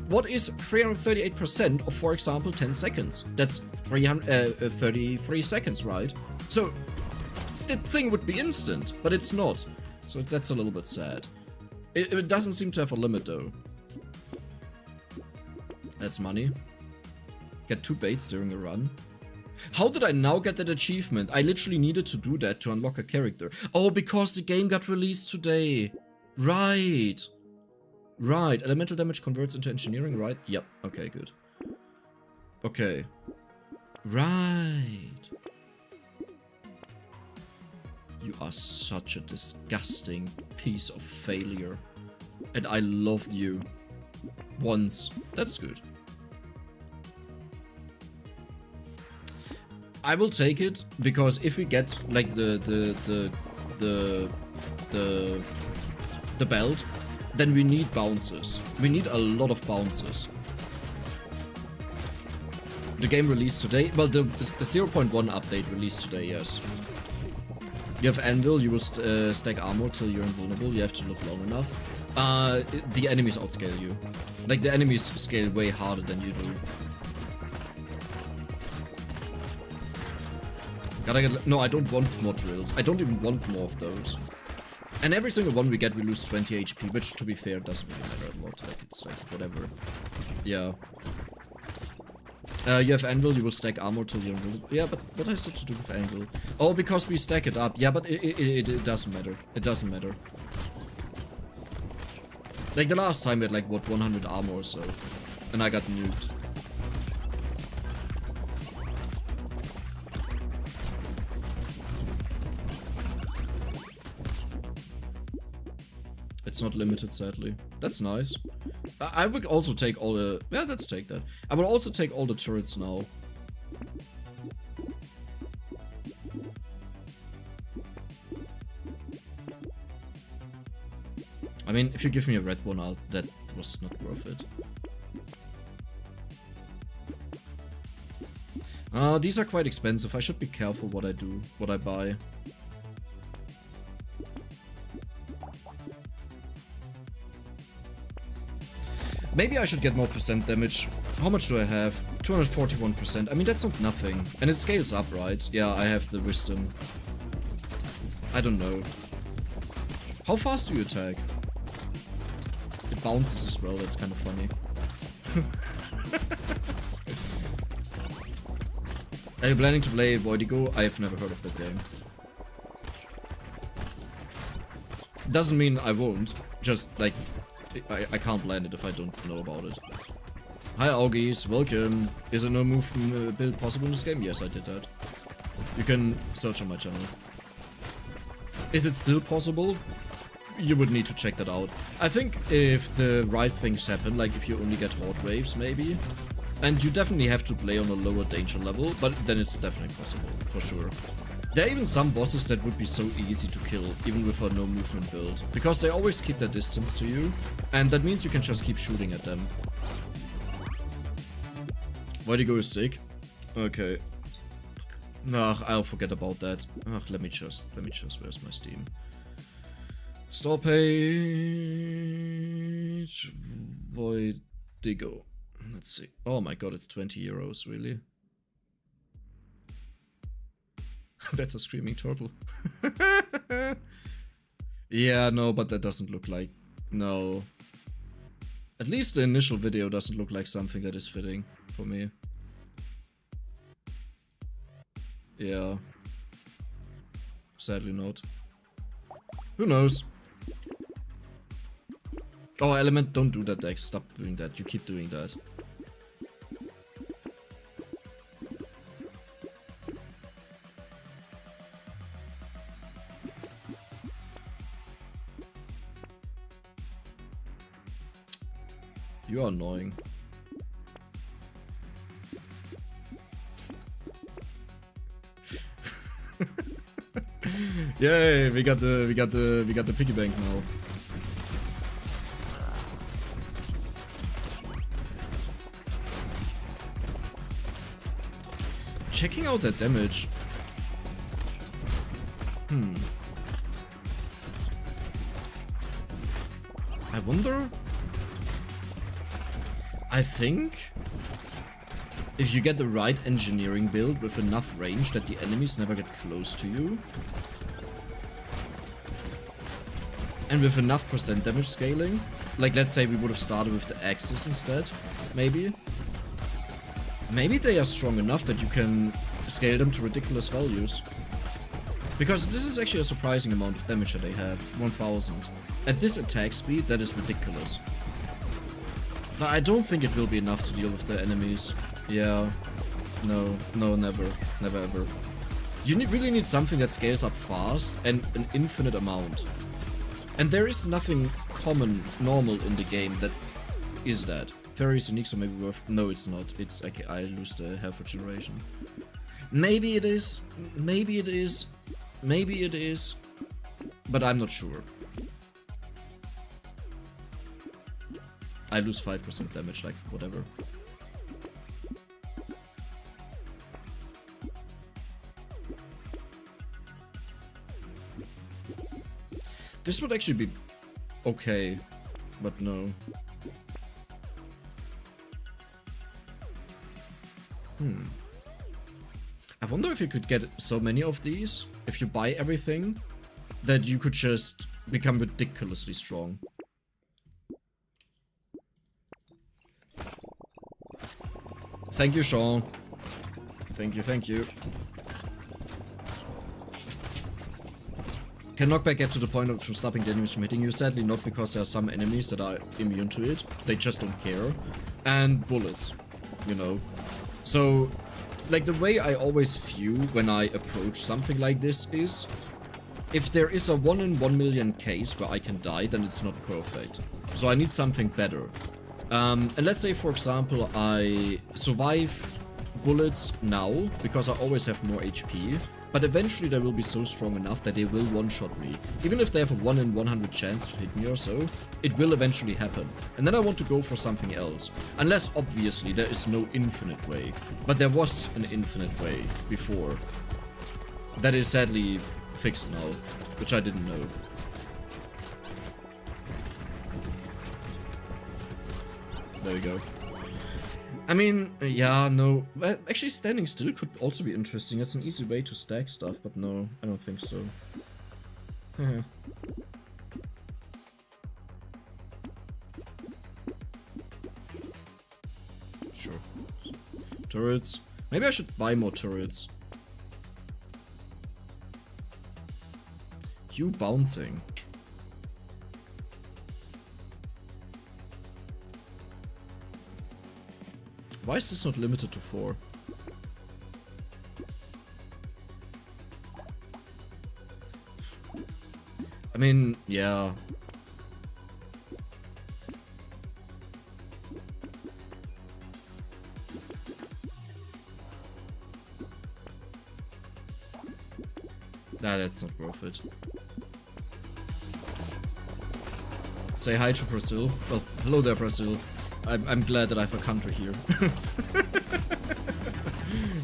what is 338% of, for example, 10 seconds? That's 33 seconds, right? So, the thing would be instant, but it's not. So that's a little bit sad. It doesn't seem to have a limit, though. That's money. Get 2 baits during a run. How did I now get that achievement? I literally needed to do that to unlock a character. Oh, because the game got released today. Right. Right. Elemental damage converts into engineering, right? Yep. Okay, good. Okay. Right. You are such a disgusting piece of failure. And I loved you. Once. That's good. I will take it, because if we get like the belt, then we need bounces. We need a lot of bounces. The game released today. Well, the 0.1 update released today, yes. You have Anvil, you will stack armor till you're invulnerable, you have to live long enough. The enemies outscale you. Like, the enemies scale way harder than you do. Gotta get... No, I don't want more drills. I don't even want more of those. And every single one we get, we lose 20 HP, which, to be fair, doesn't really matter a lot. Like, it's like, whatever. Yeah. You have Anvil, you will stack armor till you're invulnerable. Yeah, but what has it to do with Anvil? Oh, because we stack it up. Yeah, but it doesn't matter. It doesn't matter. Like, the last time we had, like, what, 100 armor or so. And I got nuked. It's not limited, sadly. That's nice. I would also take all the... Yeah, let's take that. I will also take all the turrets now. I mean, if you give me a red one, that was not worth it. These are quite expensive. I should be careful what I do, what I buy. Maybe I should get more percent damage. How much do I have? 241%. I mean, that's not nothing. And it scales up, right? Yeah, I have the wisdom. I don't know. How fast do you attack? It bounces as well, that's kind of funny. Are you planning to play Voidigo? I have never heard of that game. Doesn't mean I won't. Just, like... I can't land it if I don't know about it. Hi Augies, welcome. Is a no move build possible in this game? Yes, I did that. You can search on my channel. Is it still possible? You would need to check that out. I think if the right things happen, like if you only get horde waves maybe, and you definitely have to play on a lower danger level, but then it's definitely possible, for sure. There are even some bosses that would be so easy to kill, even with a no movement build, because they always keep their distance to you, and that means you can just keep shooting at them. Voidigo is sick? Okay. Ugh, I'll forget about that. Ugh, let me just, where's my Steam? Store page... Voidigo. Let's see. Oh my god, it's 20 euros, really? That's a screaming turtle. Yeah, no, but that doesn't look like... No. At least the initial video doesn't look like something that is fitting for me. Yeah. Sadly not. Who knows? Oh, Element, don't do that, Dex. Stop doing that. You keep doing that. You are annoying. Yay, we got the piggy bank now. Checking out that damage. I wonder. I think if you get the right engineering build with enough range that the enemies never get close to you, and with enough percent damage scaling, like let's say we would have started with the axes instead, maybe they are strong enough that you can scale them to ridiculous values. Because this is actually a surprising amount of damage that they have, 1000. At this attack speed, that is ridiculous. But I don't think it will be enough to deal with the enemies. Yeah, no, never ever. You really need something that scales up fast and an infinite amount. And there is nothing normal in the game that is that. Fairy's unique, so maybe worth... No, it's not. It's... Okay, I lose the health regeneration. Maybe it is. Maybe it is. Maybe it is. But I'm not sure. I lose 5% damage, like, whatever. This would actually be okay, but no. I wonder if you could get so many of these, if you buy everything, that you could just become ridiculously strong. Thank you, Sean. Thank you, thank you. Can knockback get to the point of stopping the enemies from hitting you? Sadly not, because there are some enemies that are immune to it. They just don't care. And bullets, you know. So, like, the way I always view when I approach something like this is, if there is a 1 in 1 million case where I can die, then it's not perfect. So I need something better. And let's say, for example, I survive bullets now, because I always have more HP. But eventually they will be so strong enough that they will one-shot me. Even if they have a 1 in 100 chance to hit me or so, it will eventually happen. And then I want to go for something else. Unless, obviously, there is no infinite way. But there was an infinite way before. That is sadly fixed now, which I didn't know. There we go. I mean, yeah, no. Actually, standing still could also be interesting. It's an easy way to stack stuff, but no, I don't think so. Sure. Turrets. Maybe I should buy more turrets. You bouncing. Why is this not limited to 4? I mean, yeah. Nah, that's not worth it. Say hi to Brazil. Well, hello there, Brazil. I'm glad that I have a country here.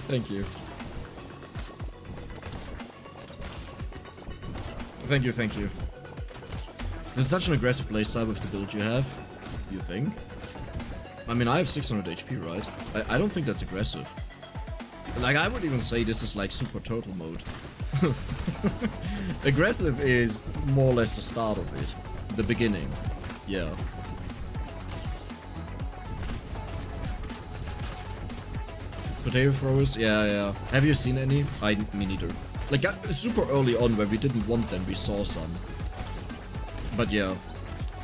Thank you. Thank you, thank you. This is such an aggressive playstyle with the build you have. Do you think? I mean, I have 600 HP, right? I don't think that's aggressive. Like, I would even say this is like super turtle mode. Aggressive is more or less the start of it. The beginning. Yeah. Potato throwers? Yeah. Have you seen any? Me neither. Like, super early on, where we didn't want them, we saw some. But yeah.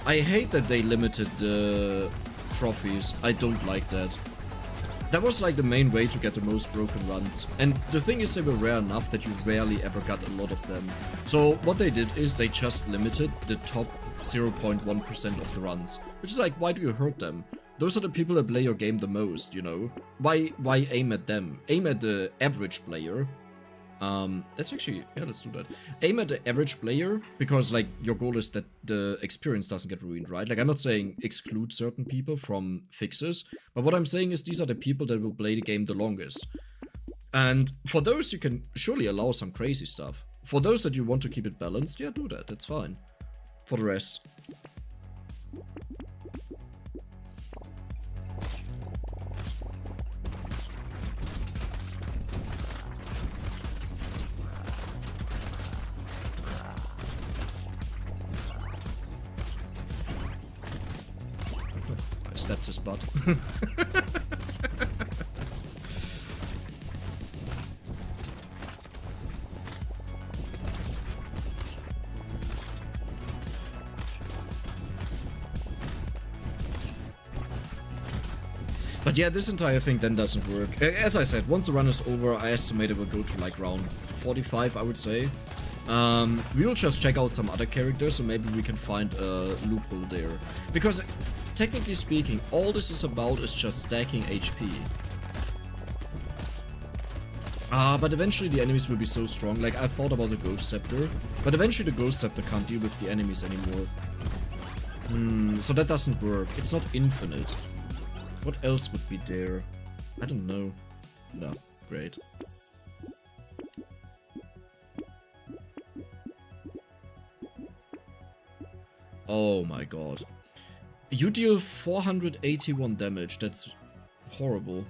I hate that they limited the trophies. I don't like that. That was like the main way to get the most broken runs. And the thing is, they were rare enough that you rarely ever got a lot of them. So what they did is they just limited the top 0.1% of the runs. Which is like, why do you hurt them? Those are the people that play your game the most, you know? Why aim at them? Aim at the average player. That's actually, yeah, let's do that. Aim at the average player, because, like, your goal is that the experience doesn't get ruined, right? Like, I'm not saying exclude certain people from fixes, but what I'm saying is these are the people that will play the game the longest. And for those, you can surely allow some crazy stuff. For those that you want to keep it balanced, yeah, do that, that's fine. For the rest... stabbed his butt. But yeah, this entire thing then doesn't work. As I said, once the run is over, I estimate it will go to like round 45, I would say. We will just check out some other characters, so maybe we can find a loophole there. Because, technically speaking, all this is about is just stacking HP. But eventually the enemies will be so strong. Like, I thought about the Ghost Scepter, but eventually the Ghost Scepter can't deal with the enemies anymore. So that doesn't work. It's not infinite. What else would be there? I don't know. No, great. Oh my god. You deal 481 damage. That's horrible.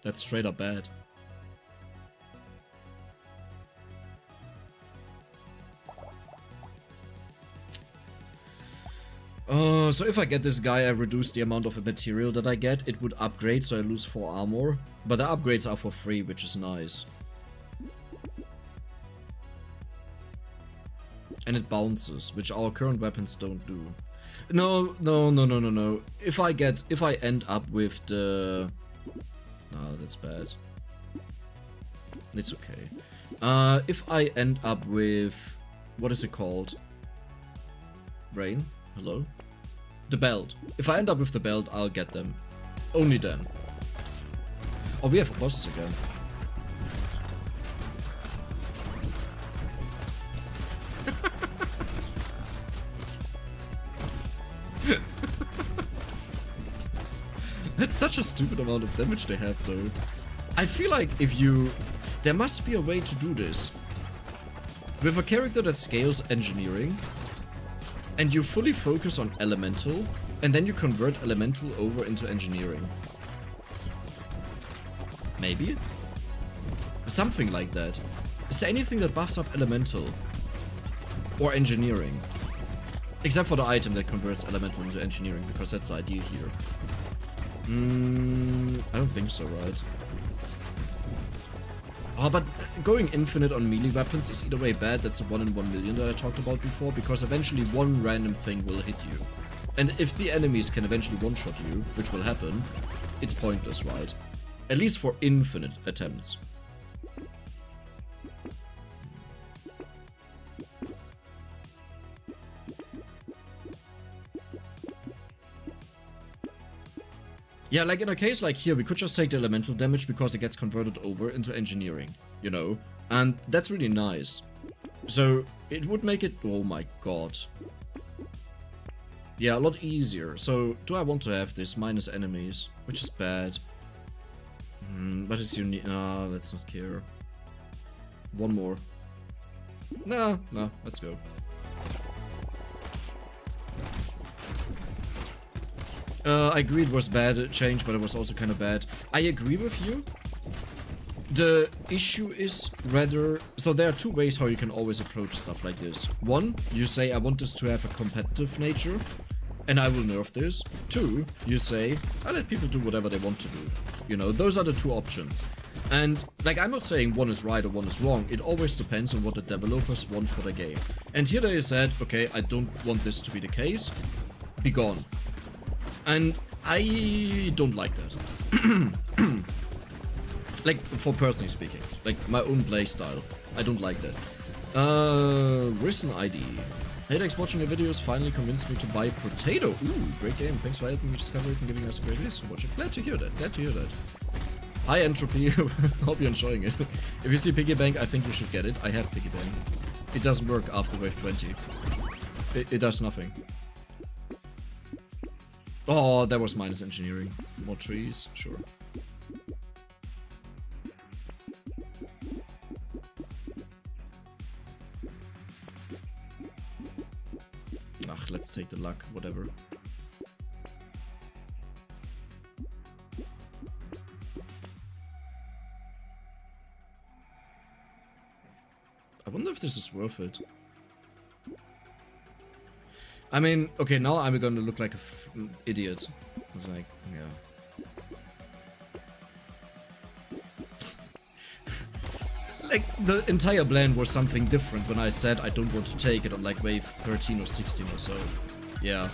That's straight up bad. So if I get this guy, I reduce the amount of material that I get. It would upgrade, so I lose 4 armor. But the upgrades are for free, which is nice. And it bounces, which our current weapons don't do. No. If I end up with the... Oh, that's bad. It's okay. If I end up with... What is it called? Brain? Hello? The belt. If I end up with the belt, I'll get them. Only then. Oh, we have bosses again. That's such a stupid amount of damage they have, though. I feel like if you... There must be a way to do this. With a character that scales engineering, and you fully focus on elemental, and then you convert elemental over into engineering. Maybe? Something like that. Is there anything that buffs up elemental? Or engineering? Except for the item that converts elemental into engineering, because that's the idea here. I don't think so, right? Oh, but going infinite on melee weapons is either way bad. That's a 1 in 1 million that I talked about before, because eventually one random thing will hit you. And if the enemies can eventually one-shot you, which will happen, it's pointless, right? At least for infinite attempts. Yeah, like in a case like here, we could just take the elemental damage because it gets converted over into engineering, you know? And that's really nice. So, it would make it... Oh my god. Yeah, a lot easier. So, do I want to have this minus enemies? Which is bad. But it's unique. Ah, let's not care. One more. No, let's go. I agree it was bad change, but it was also kind of bad. I agree with you. The issue is rather... So there are two ways how you can always approach stuff like this. One, you say, I want this to have a competitive nature, and I will nerf this. Two, you say, I let people do whatever they want to do. You know, those are the two options. And, like, I'm not saying one is right or one is wrong. It always depends on what the developers want for the game. And here they said, okay, I don't want this to be the case. Be gone. And I don't like that. Like, for personally speaking. Like, my own playstyle. I don't like that. Risen ID. Hey, thanks for watching your videos. Finally convinced me to buy Brotato. Ooh, great game. Thanks for helping me discover it and giving us a great reason to watch it. Glad to hear that. Glad to hear that. Hi, Entropy. Hope you're enjoying it. If you see Piggy Bank, I think you should get it. I have Piggy Bank. It doesn't work after wave 20. It does nothing. Oh, that was minus engineering. More trees, sure. Ugh, let's take the luck, whatever. I wonder if this is worth it. I mean, okay, now I'm gonna look like an idiot. It's like, yeah. Like, the entire blend was something different when I said I don't want to take it on like wave 13 or 16 or so. Yeah.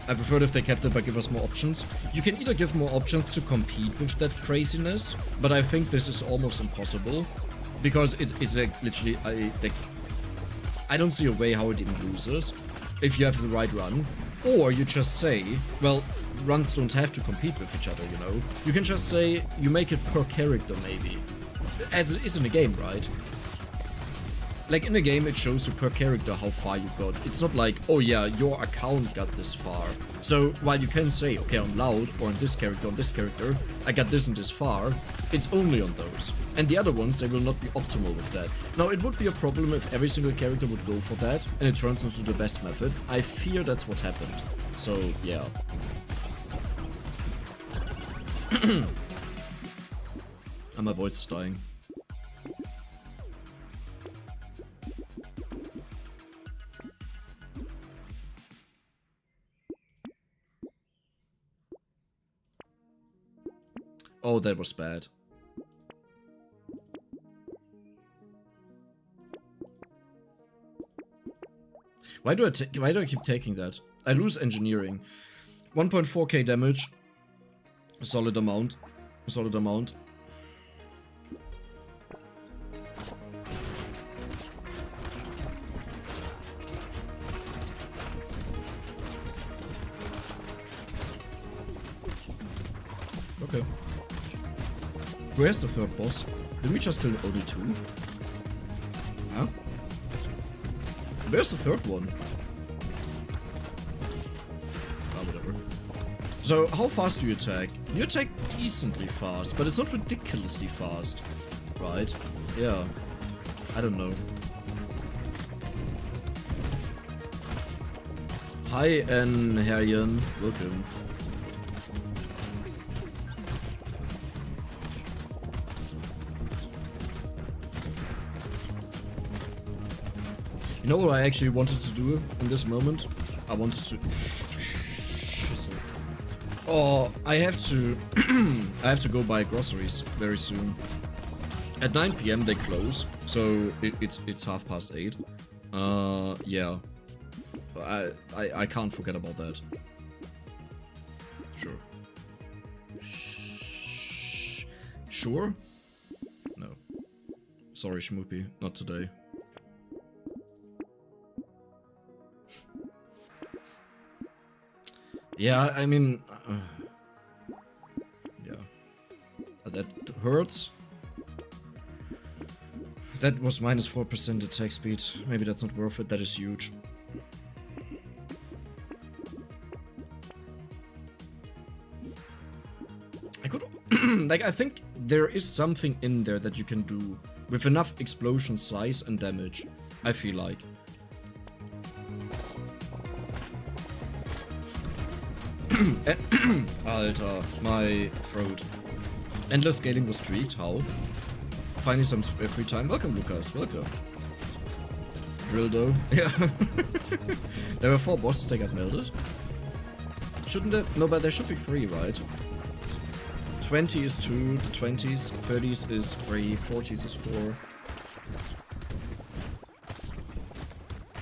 I preferred if they kept it but give us more options. You can either give more options to compete with that craziness, but I think this is almost impossible. Because it's like literally, I don't see a way how it even loses if you have the right run. Or you just say, well, runs don't have to compete with each other, you know? You can just say, you make it per character maybe. As it is in the game, right? Like, in the game, it shows you per character how far you got. It's not like, oh yeah, your account got this far. So, while you can say, okay, on Loud, or on this character, I got this and this far, it's only on those. And the other ones, they will not be optimal with that. Now, it would be a problem if every single character would go for that, and it turns into the best method. I fear that's what happened. So, yeah. And my voice is dying. Oh, that was bad. Why do I keep taking that? I lose engineering. 1.4k damage. Solid amount. Solid amount. Okay. Where's the third boss? Did we just kill only two? Huh? Where's the third one? Ah, whatever. So, how fast do you attack? You attack decently fast, but it's not ridiculously fast. Right? Yeah. I don't know. Hi, Herrien. Welcome. You know what I actually wanted to do in this moment? I wanted to... Oh, I have to... I have to go buy groceries very soon. At 9 PM they close, so it's 8:30. Yeah. I can't forget about that. Sure. Sure? No. Sorry, Schmoopy. Not today. Yeah, I mean... yeah. That hurts. That was minus 4% attack speed. Maybe that's not worth it. That is huge. I could... like, I think there is something in there that you can do with enough explosion size and damage. I feel like. Alter, my throat. Endless scaling was tweaked. How? Finding some free time. Welcome, Lucas. Welcome. Drildo. Yeah. There were 4 bosses that got melted. Shouldn't there? No, but there should be 3, right? 20 is 2, the 20s, 30s is 3, 40s is 4.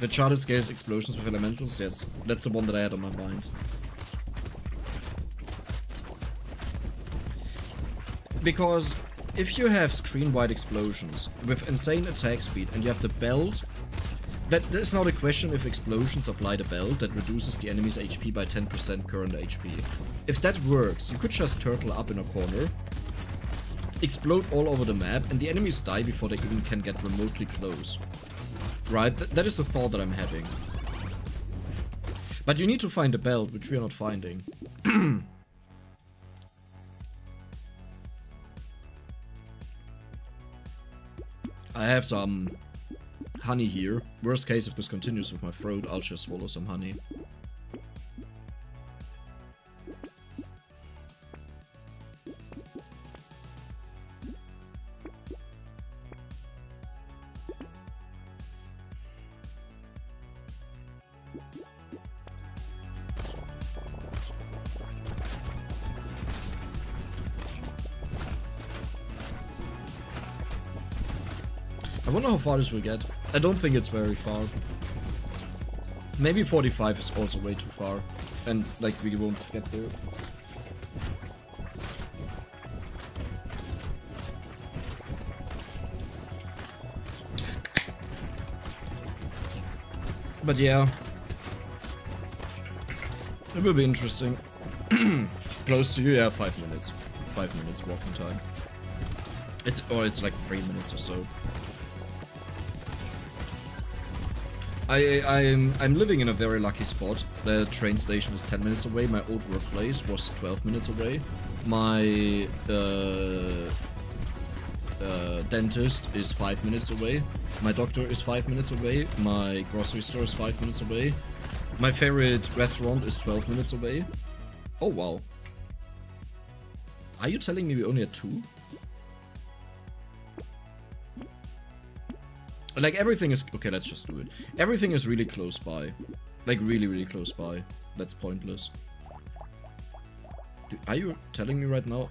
The charted scales explosions with elementals, yes. That's the one that I had on my mind. Because if you have screen-wide explosions with insane attack speed and you have the belt, that's not a question if explosions apply the belt that reduces the enemy's HP by 10% current HP. If that works, you could just turtle up in a corner, explode all over the map, and the enemies die before they even can get remotely close. Right? That is the thought that I'm having. But you need to find a belt, which we are not finding. I have some honey here. Worst case, if this continues with my throat, I'll just swallow some honey. I wonder how far this will get. I don't think it's very far. Maybe 45 is also way too far. And, like, we won't get there. But yeah. It will be interesting. Close to you, yeah, 5 minutes. 5 minutes walking time. It's like 3 minutes or so. I'm living in a very lucky spot. The train station is 10 minutes away. My old workplace was 12 minutes away. My dentist is 5 minutes away. My doctor is 5 minutes away. My grocery store is 5 minutes away. My favorite restaurant is 12 minutes away. Oh wow. Are you telling me we only had 2? Like, everything is... Okay, let's just do it. Everything is really close by. Like, really, really close by. That's pointless. Are you telling me right now?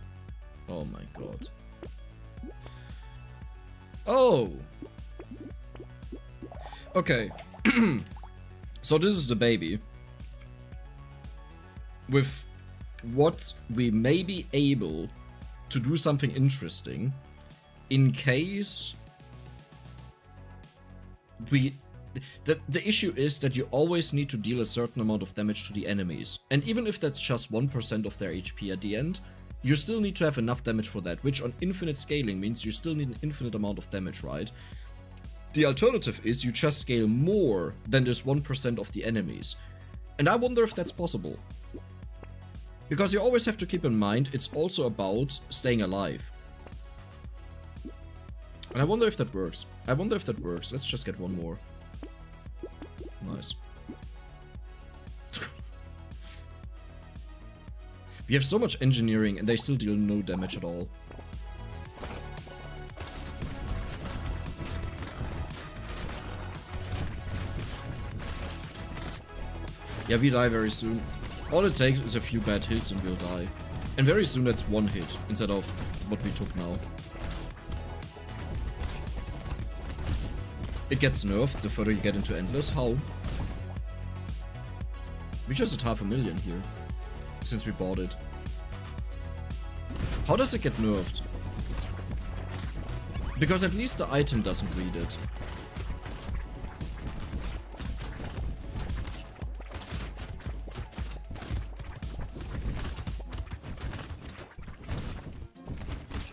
Oh my god. Oh! Okay. So this is the baby. With what we may be able to do something interesting in case... The issue is that you always need to deal a certain amount of damage to the enemies. And even if that's just 1% of their HP at the end, you still need to have enough damage for that, which on infinite scaling means you still need an infinite amount of damage, right? The alternative is you just scale more than this 1% of the enemies. And I wonder if that's possible. Because you always have to keep in mind, it's also about staying alive. And I wonder if that works. Let's just get one more. Nice. We have so much engineering and they still deal no damage at all. Yeah, we die very soon. All it takes is a few bad hits and we'll die. And very soon that's one hit instead of what we took now. It gets nerfed the further you get into Endless. How? We just had 500,000 here, since we bought it. How does it get nerfed? Because at least the item doesn't read it.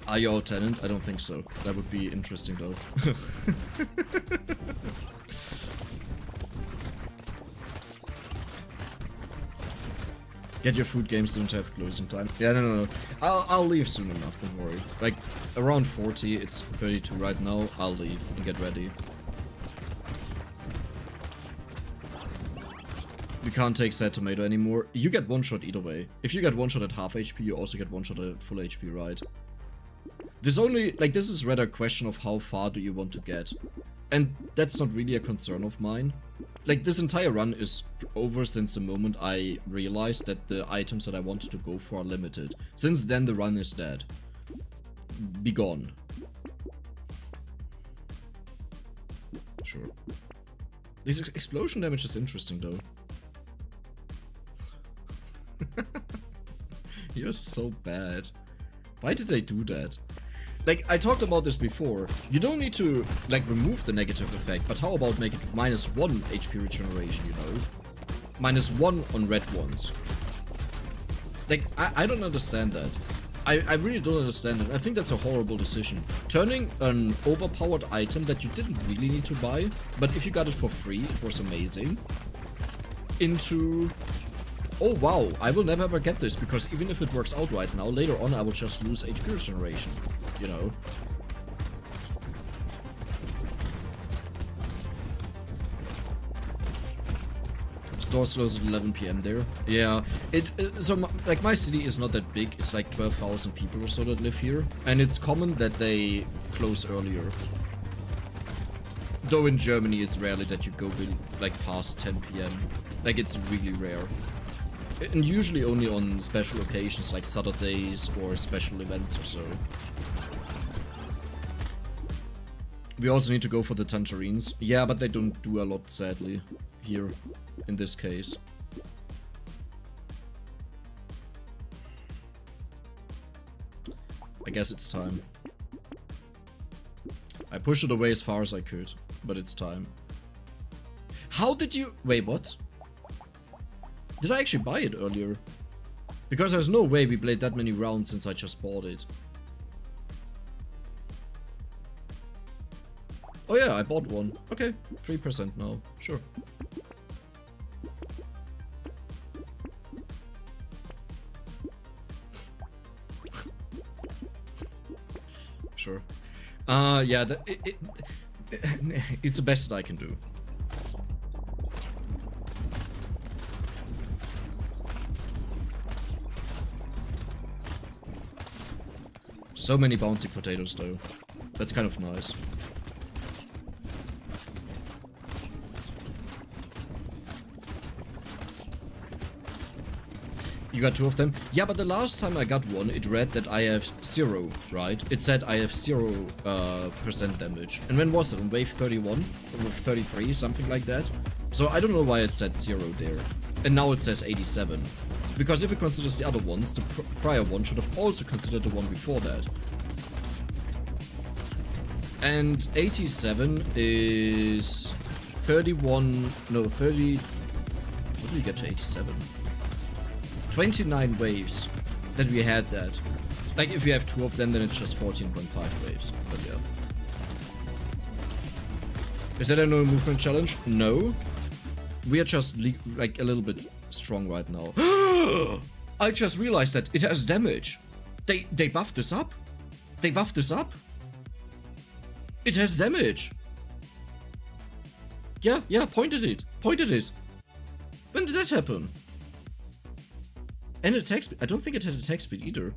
Are you out tenant? I don't think so. That would be interesting though. Get your food, games don't have closing time. Yeah, no. I'll leave soon enough, don't worry. Like, around 40, it's 32 right now. I'll leave and get ready. We can't take sad tomato anymore. You get one shot either way. If you get one shot at half HP, you also get one shot at full HP, right? This is rather a question of how far do you want to get. And that's not really a concern of mine. Like, this entire run is over since the moment I realized that the items that I wanted to go for are limited. Since then, the run is dead. Be gone. Sure. This explosion damage is interesting, though. You're so bad. Why did they do that? Like, I talked about this before. You don't need to, like, remove the negative effect, but how about make it -1 HP regeneration, you know? -1 on red ones. Like, I don't understand that. I really don't understand it. I think that's a horrible decision. Turning an overpowered item that you didn't really need to buy, but if you got it for free, it was amazing, into... Oh wow, I will never ever get this, because even if it works out right now, later on I will just lose HP regeneration, you know? Stores close at 11 PM there. Yeah, like my city is not that big, it's like 12,000 people or so that live here, and it's common that they close earlier. Though in Germany it's rarely that you go really, like, past 10 PM. Like, it's really rare. And usually only on special occasions like Saturdays or special events or so. We also need to go for the tangerines. Yeah, but they don't do a lot, sadly, here, in this case. I guess it's time. I pushed it away as far as I could, but it's time. How did you... Wait, what? Did I actually buy it earlier? Because there's no way we played that many rounds since I just bought it. Oh yeah, I bought one. Okay, 3% now. Sure. Sure. Yeah, it's the best that I can do. So many bouncy potatoes though. That's kind of nice. You got 2 of them? Yeah, but the last time I got one, it read that I have 0, right? It said I have 0% damage. And when was it? On wave 31? Or 33? Something like that? So I don't know why it said 0 there. And now it says 87. Because if it considers the other ones, the prior one should have also considered the one before that. And 87 is 31... No, 30... What did we get to 87? 29 waves that we had that. Like, if you have 2 of them, then it's just 14.5 waves. But yeah. Is that a no movement challenge? No. We are just, like, a little bit strong right now. I just realized that it has damage. They buffed this up. They buffed this up. It has damage. Yeah, pointed it. Pointed it. When did that happen? And attack speed. I don't think it had attack speed either.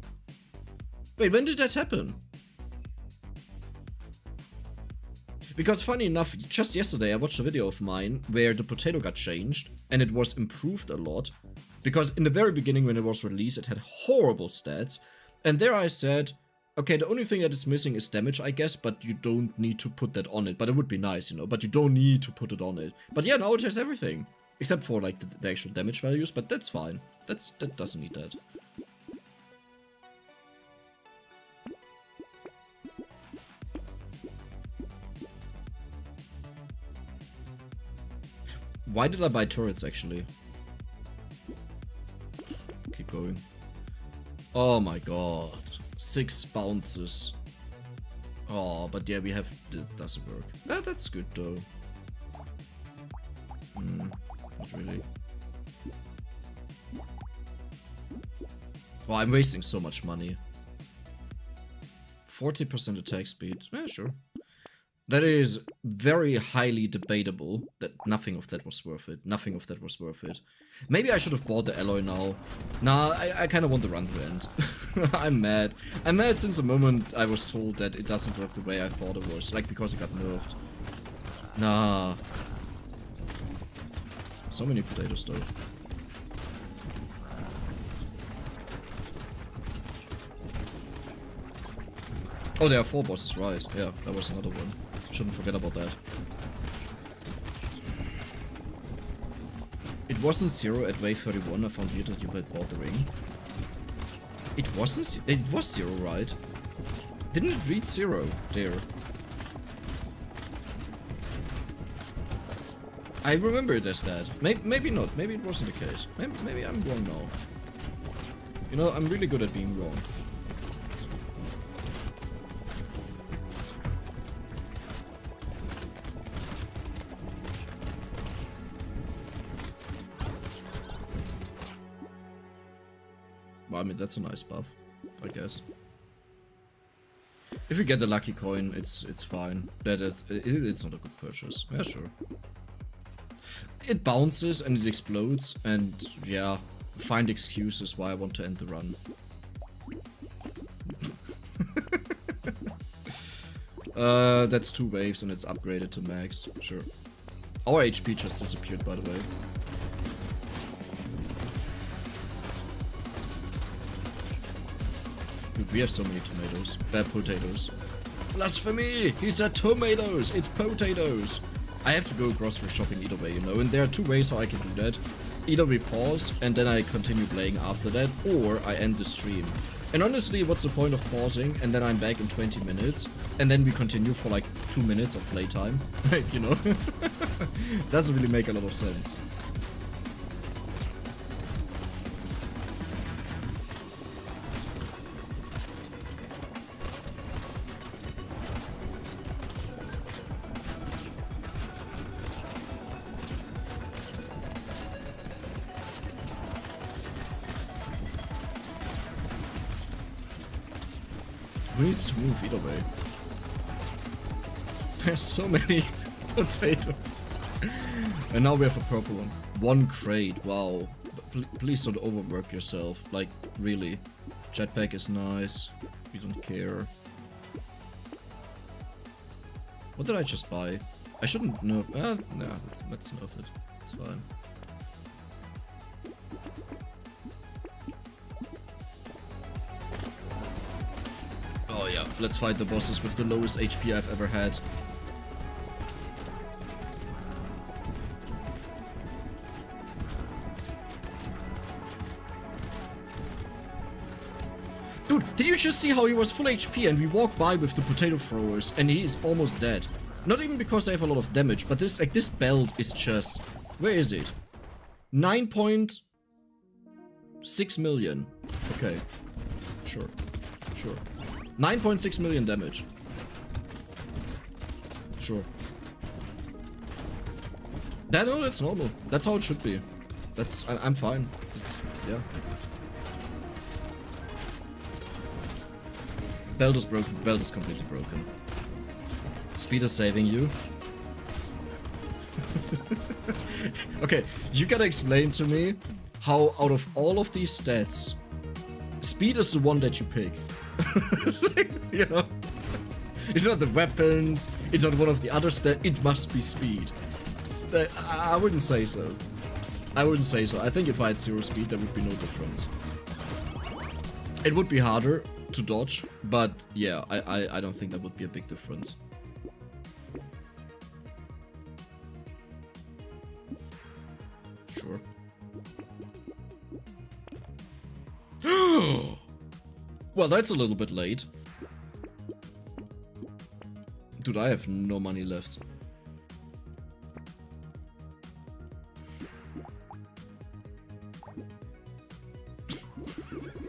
Wait, when did that happen? Because funny enough, just yesterday I watched a video of mine where the potato got changed and it was improved a lot. Because in the very beginning when it was released, it had horrible stats. And there I said, okay, the only thing that is missing is damage, I guess, but you don't need to put that on it. But it would be nice, you know, but you don't need to put it on it. But yeah, now it has everything. Except for, like, the actual damage values, but that's fine. That doesn't need that. Why did I buy turrets, actually? Keep going. Oh my god. 6 bounces. Oh, but yeah, we have... It doesn't work. Ah, that's good, though. Not really. Oh, I'm wasting so much money. 40% attack speed. Yeah, sure. That is very highly debatable that nothing of that was worth it. Nothing of that was worth it. Maybe I should have bought the alloy now. Nah, I kind of want the run to end. I'm mad. I'm mad since the moment I was told that it doesn't work the way I thought it was. Like, because it got nerfed. Nah. So many potatoes though. Oh, there are 4 bosses, right. Yeah, that was another one. Shouldn't forget about that. It wasn't 0 at wave 31, I found here that you had bought the ring. It wasn't... It was 0, right? Didn't it read 0 there? I remember it as that. Maybe not. Maybe it wasn't the case. Maybe I'm wrong now. You know, I'm really good at being wrong. Well, I mean, that's a nice buff, I guess. If you get the lucky coin, it's fine. It's not a good purchase. Yeah, sure. It bounces and it explodes, and yeah, find excuses why I want to end the run. That's 2 waves and it's upgraded to max. Sure. Our HP just disappeared, by the way. Dude, we have so many tomatoes. Bad potatoes. Blasphemy! He said tomatoes! It's potatoes! I have to go grocery shopping either way, you know, and there are two ways how I can do that. Either we pause, and then I continue playing after that, or I end the stream. And honestly, what's the point of pausing, and then I'm back in 20 minutes, and then we continue for like 2 minutes of playtime? Like, you know? Doesn't really make a lot of sense. Who needs to move either way? There's so many potatoes. And now we have a purple one. 1 crate, wow. Please don't overwork yourself. Like, really. Jetpack is nice. We don't care. What did I just buy? I shouldn't nerf. No, let's nerf it. It's fine. Oh yeah, let's fight the bosses with the lowest HP I've ever had. Dude, did you just see how he was full HP and we walked by with the potato throwers and he is almost dead? Not even because they have a lot of damage, but this belt is just... Where is it? 9.6 million. Okay. Sure. 9.6 million damage. Sure. No, that's normal. That's how it should be. I'm fine. Yeah. Belt is broken. Belt is completely broken. Speed is saving you. Okay, you gotta explain to me how out of all of these stats, speed is the one that you pick. You know, it's not the weapons, it's not one of the other stats, it must be speed. I wouldn't say so. I think if I had 0 speed, there would be no difference. It would be harder to dodge, but yeah, I don't think that would be a big difference. Sure. Well, that's a little bit late. Dude, I have no money left.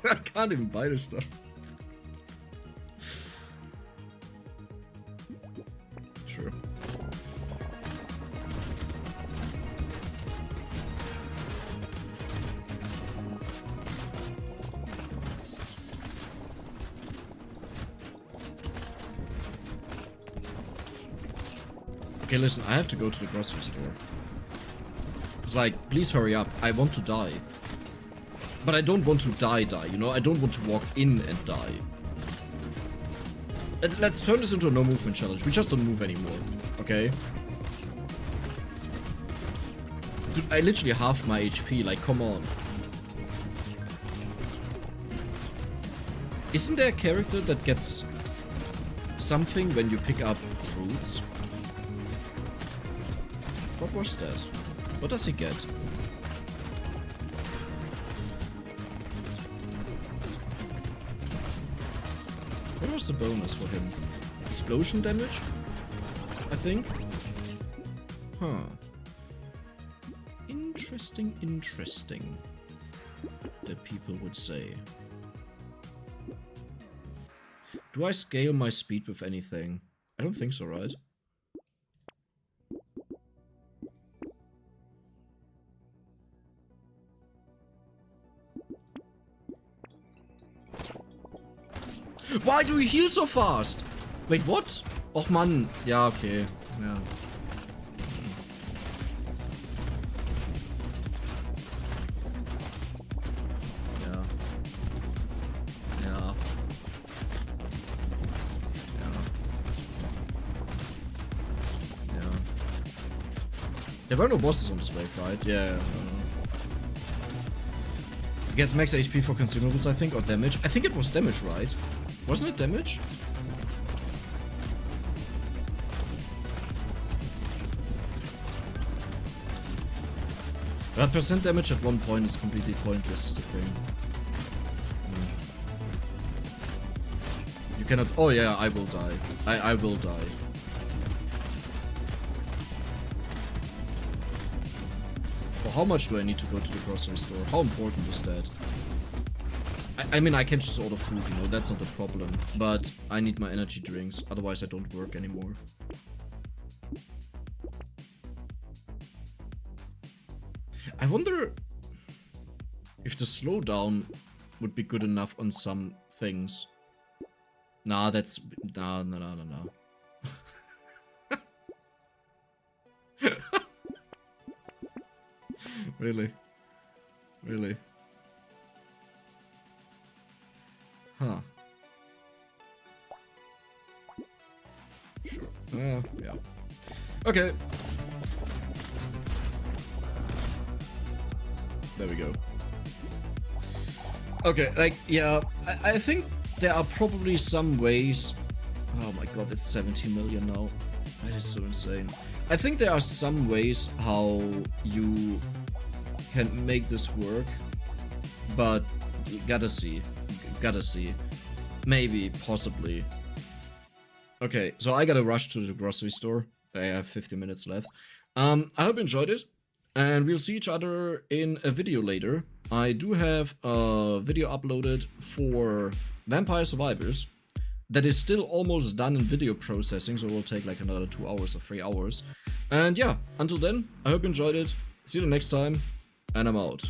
I can't even buy this stuff. Sure. Okay, listen, I have to go to the grocery store. It's like, please hurry up. I want to die. But I don't want to die, you know? I don't want to walk in and die. Let's turn this into a no movement challenge. We just don't move anymore, okay? Dude, I literally halved my HP, like, come on. Isn't there a character that gets something when you pick up fruits? What was that? What does he get? What was the bonus for him? Explosion damage? I think? Huh. Interesting. That people would say. Do I scale my speed with anything? I don't think so, right? Why do we heal so fast? Wait, what? Och man. Ja, okay. Ja. There were no bosses on this wave, right? Yeah. Gets max HP for consumables, I think, or damage. I think it was damage, right? Wasn't it damage? Percent damage at one point is completely pointless, is the thing. You cannot... Oh yeah, I will die. I will die. Well, how much do I need to go to the grocery store? How important is that? I mean, I can just order food, you know, that's not a problem. But I need my energy drinks, otherwise I don't work anymore. I wonder if the slowdown would be good enough on some things. Nah, that's... Nah. Really? Really? Huh. Sure. Yeah. Okay. There we go. Okay, like, yeah, I think there are probably some ways... Oh my god, it's 17 million now. That is so insane. I think there are some ways how you can make this work, but you gotta see. Gotta see. Maybe, possibly. Okay, so I gotta rush to the grocery store. I have 50 minutes left. I hope you enjoyed it, and we'll see each other in a video later. I do have a video uploaded for Vampire Survivors that is still almost done in video processing, so it will take like another 2 hours or 3 hours. And yeah, until then, I hope you enjoyed it. See you the next time, and I'm out.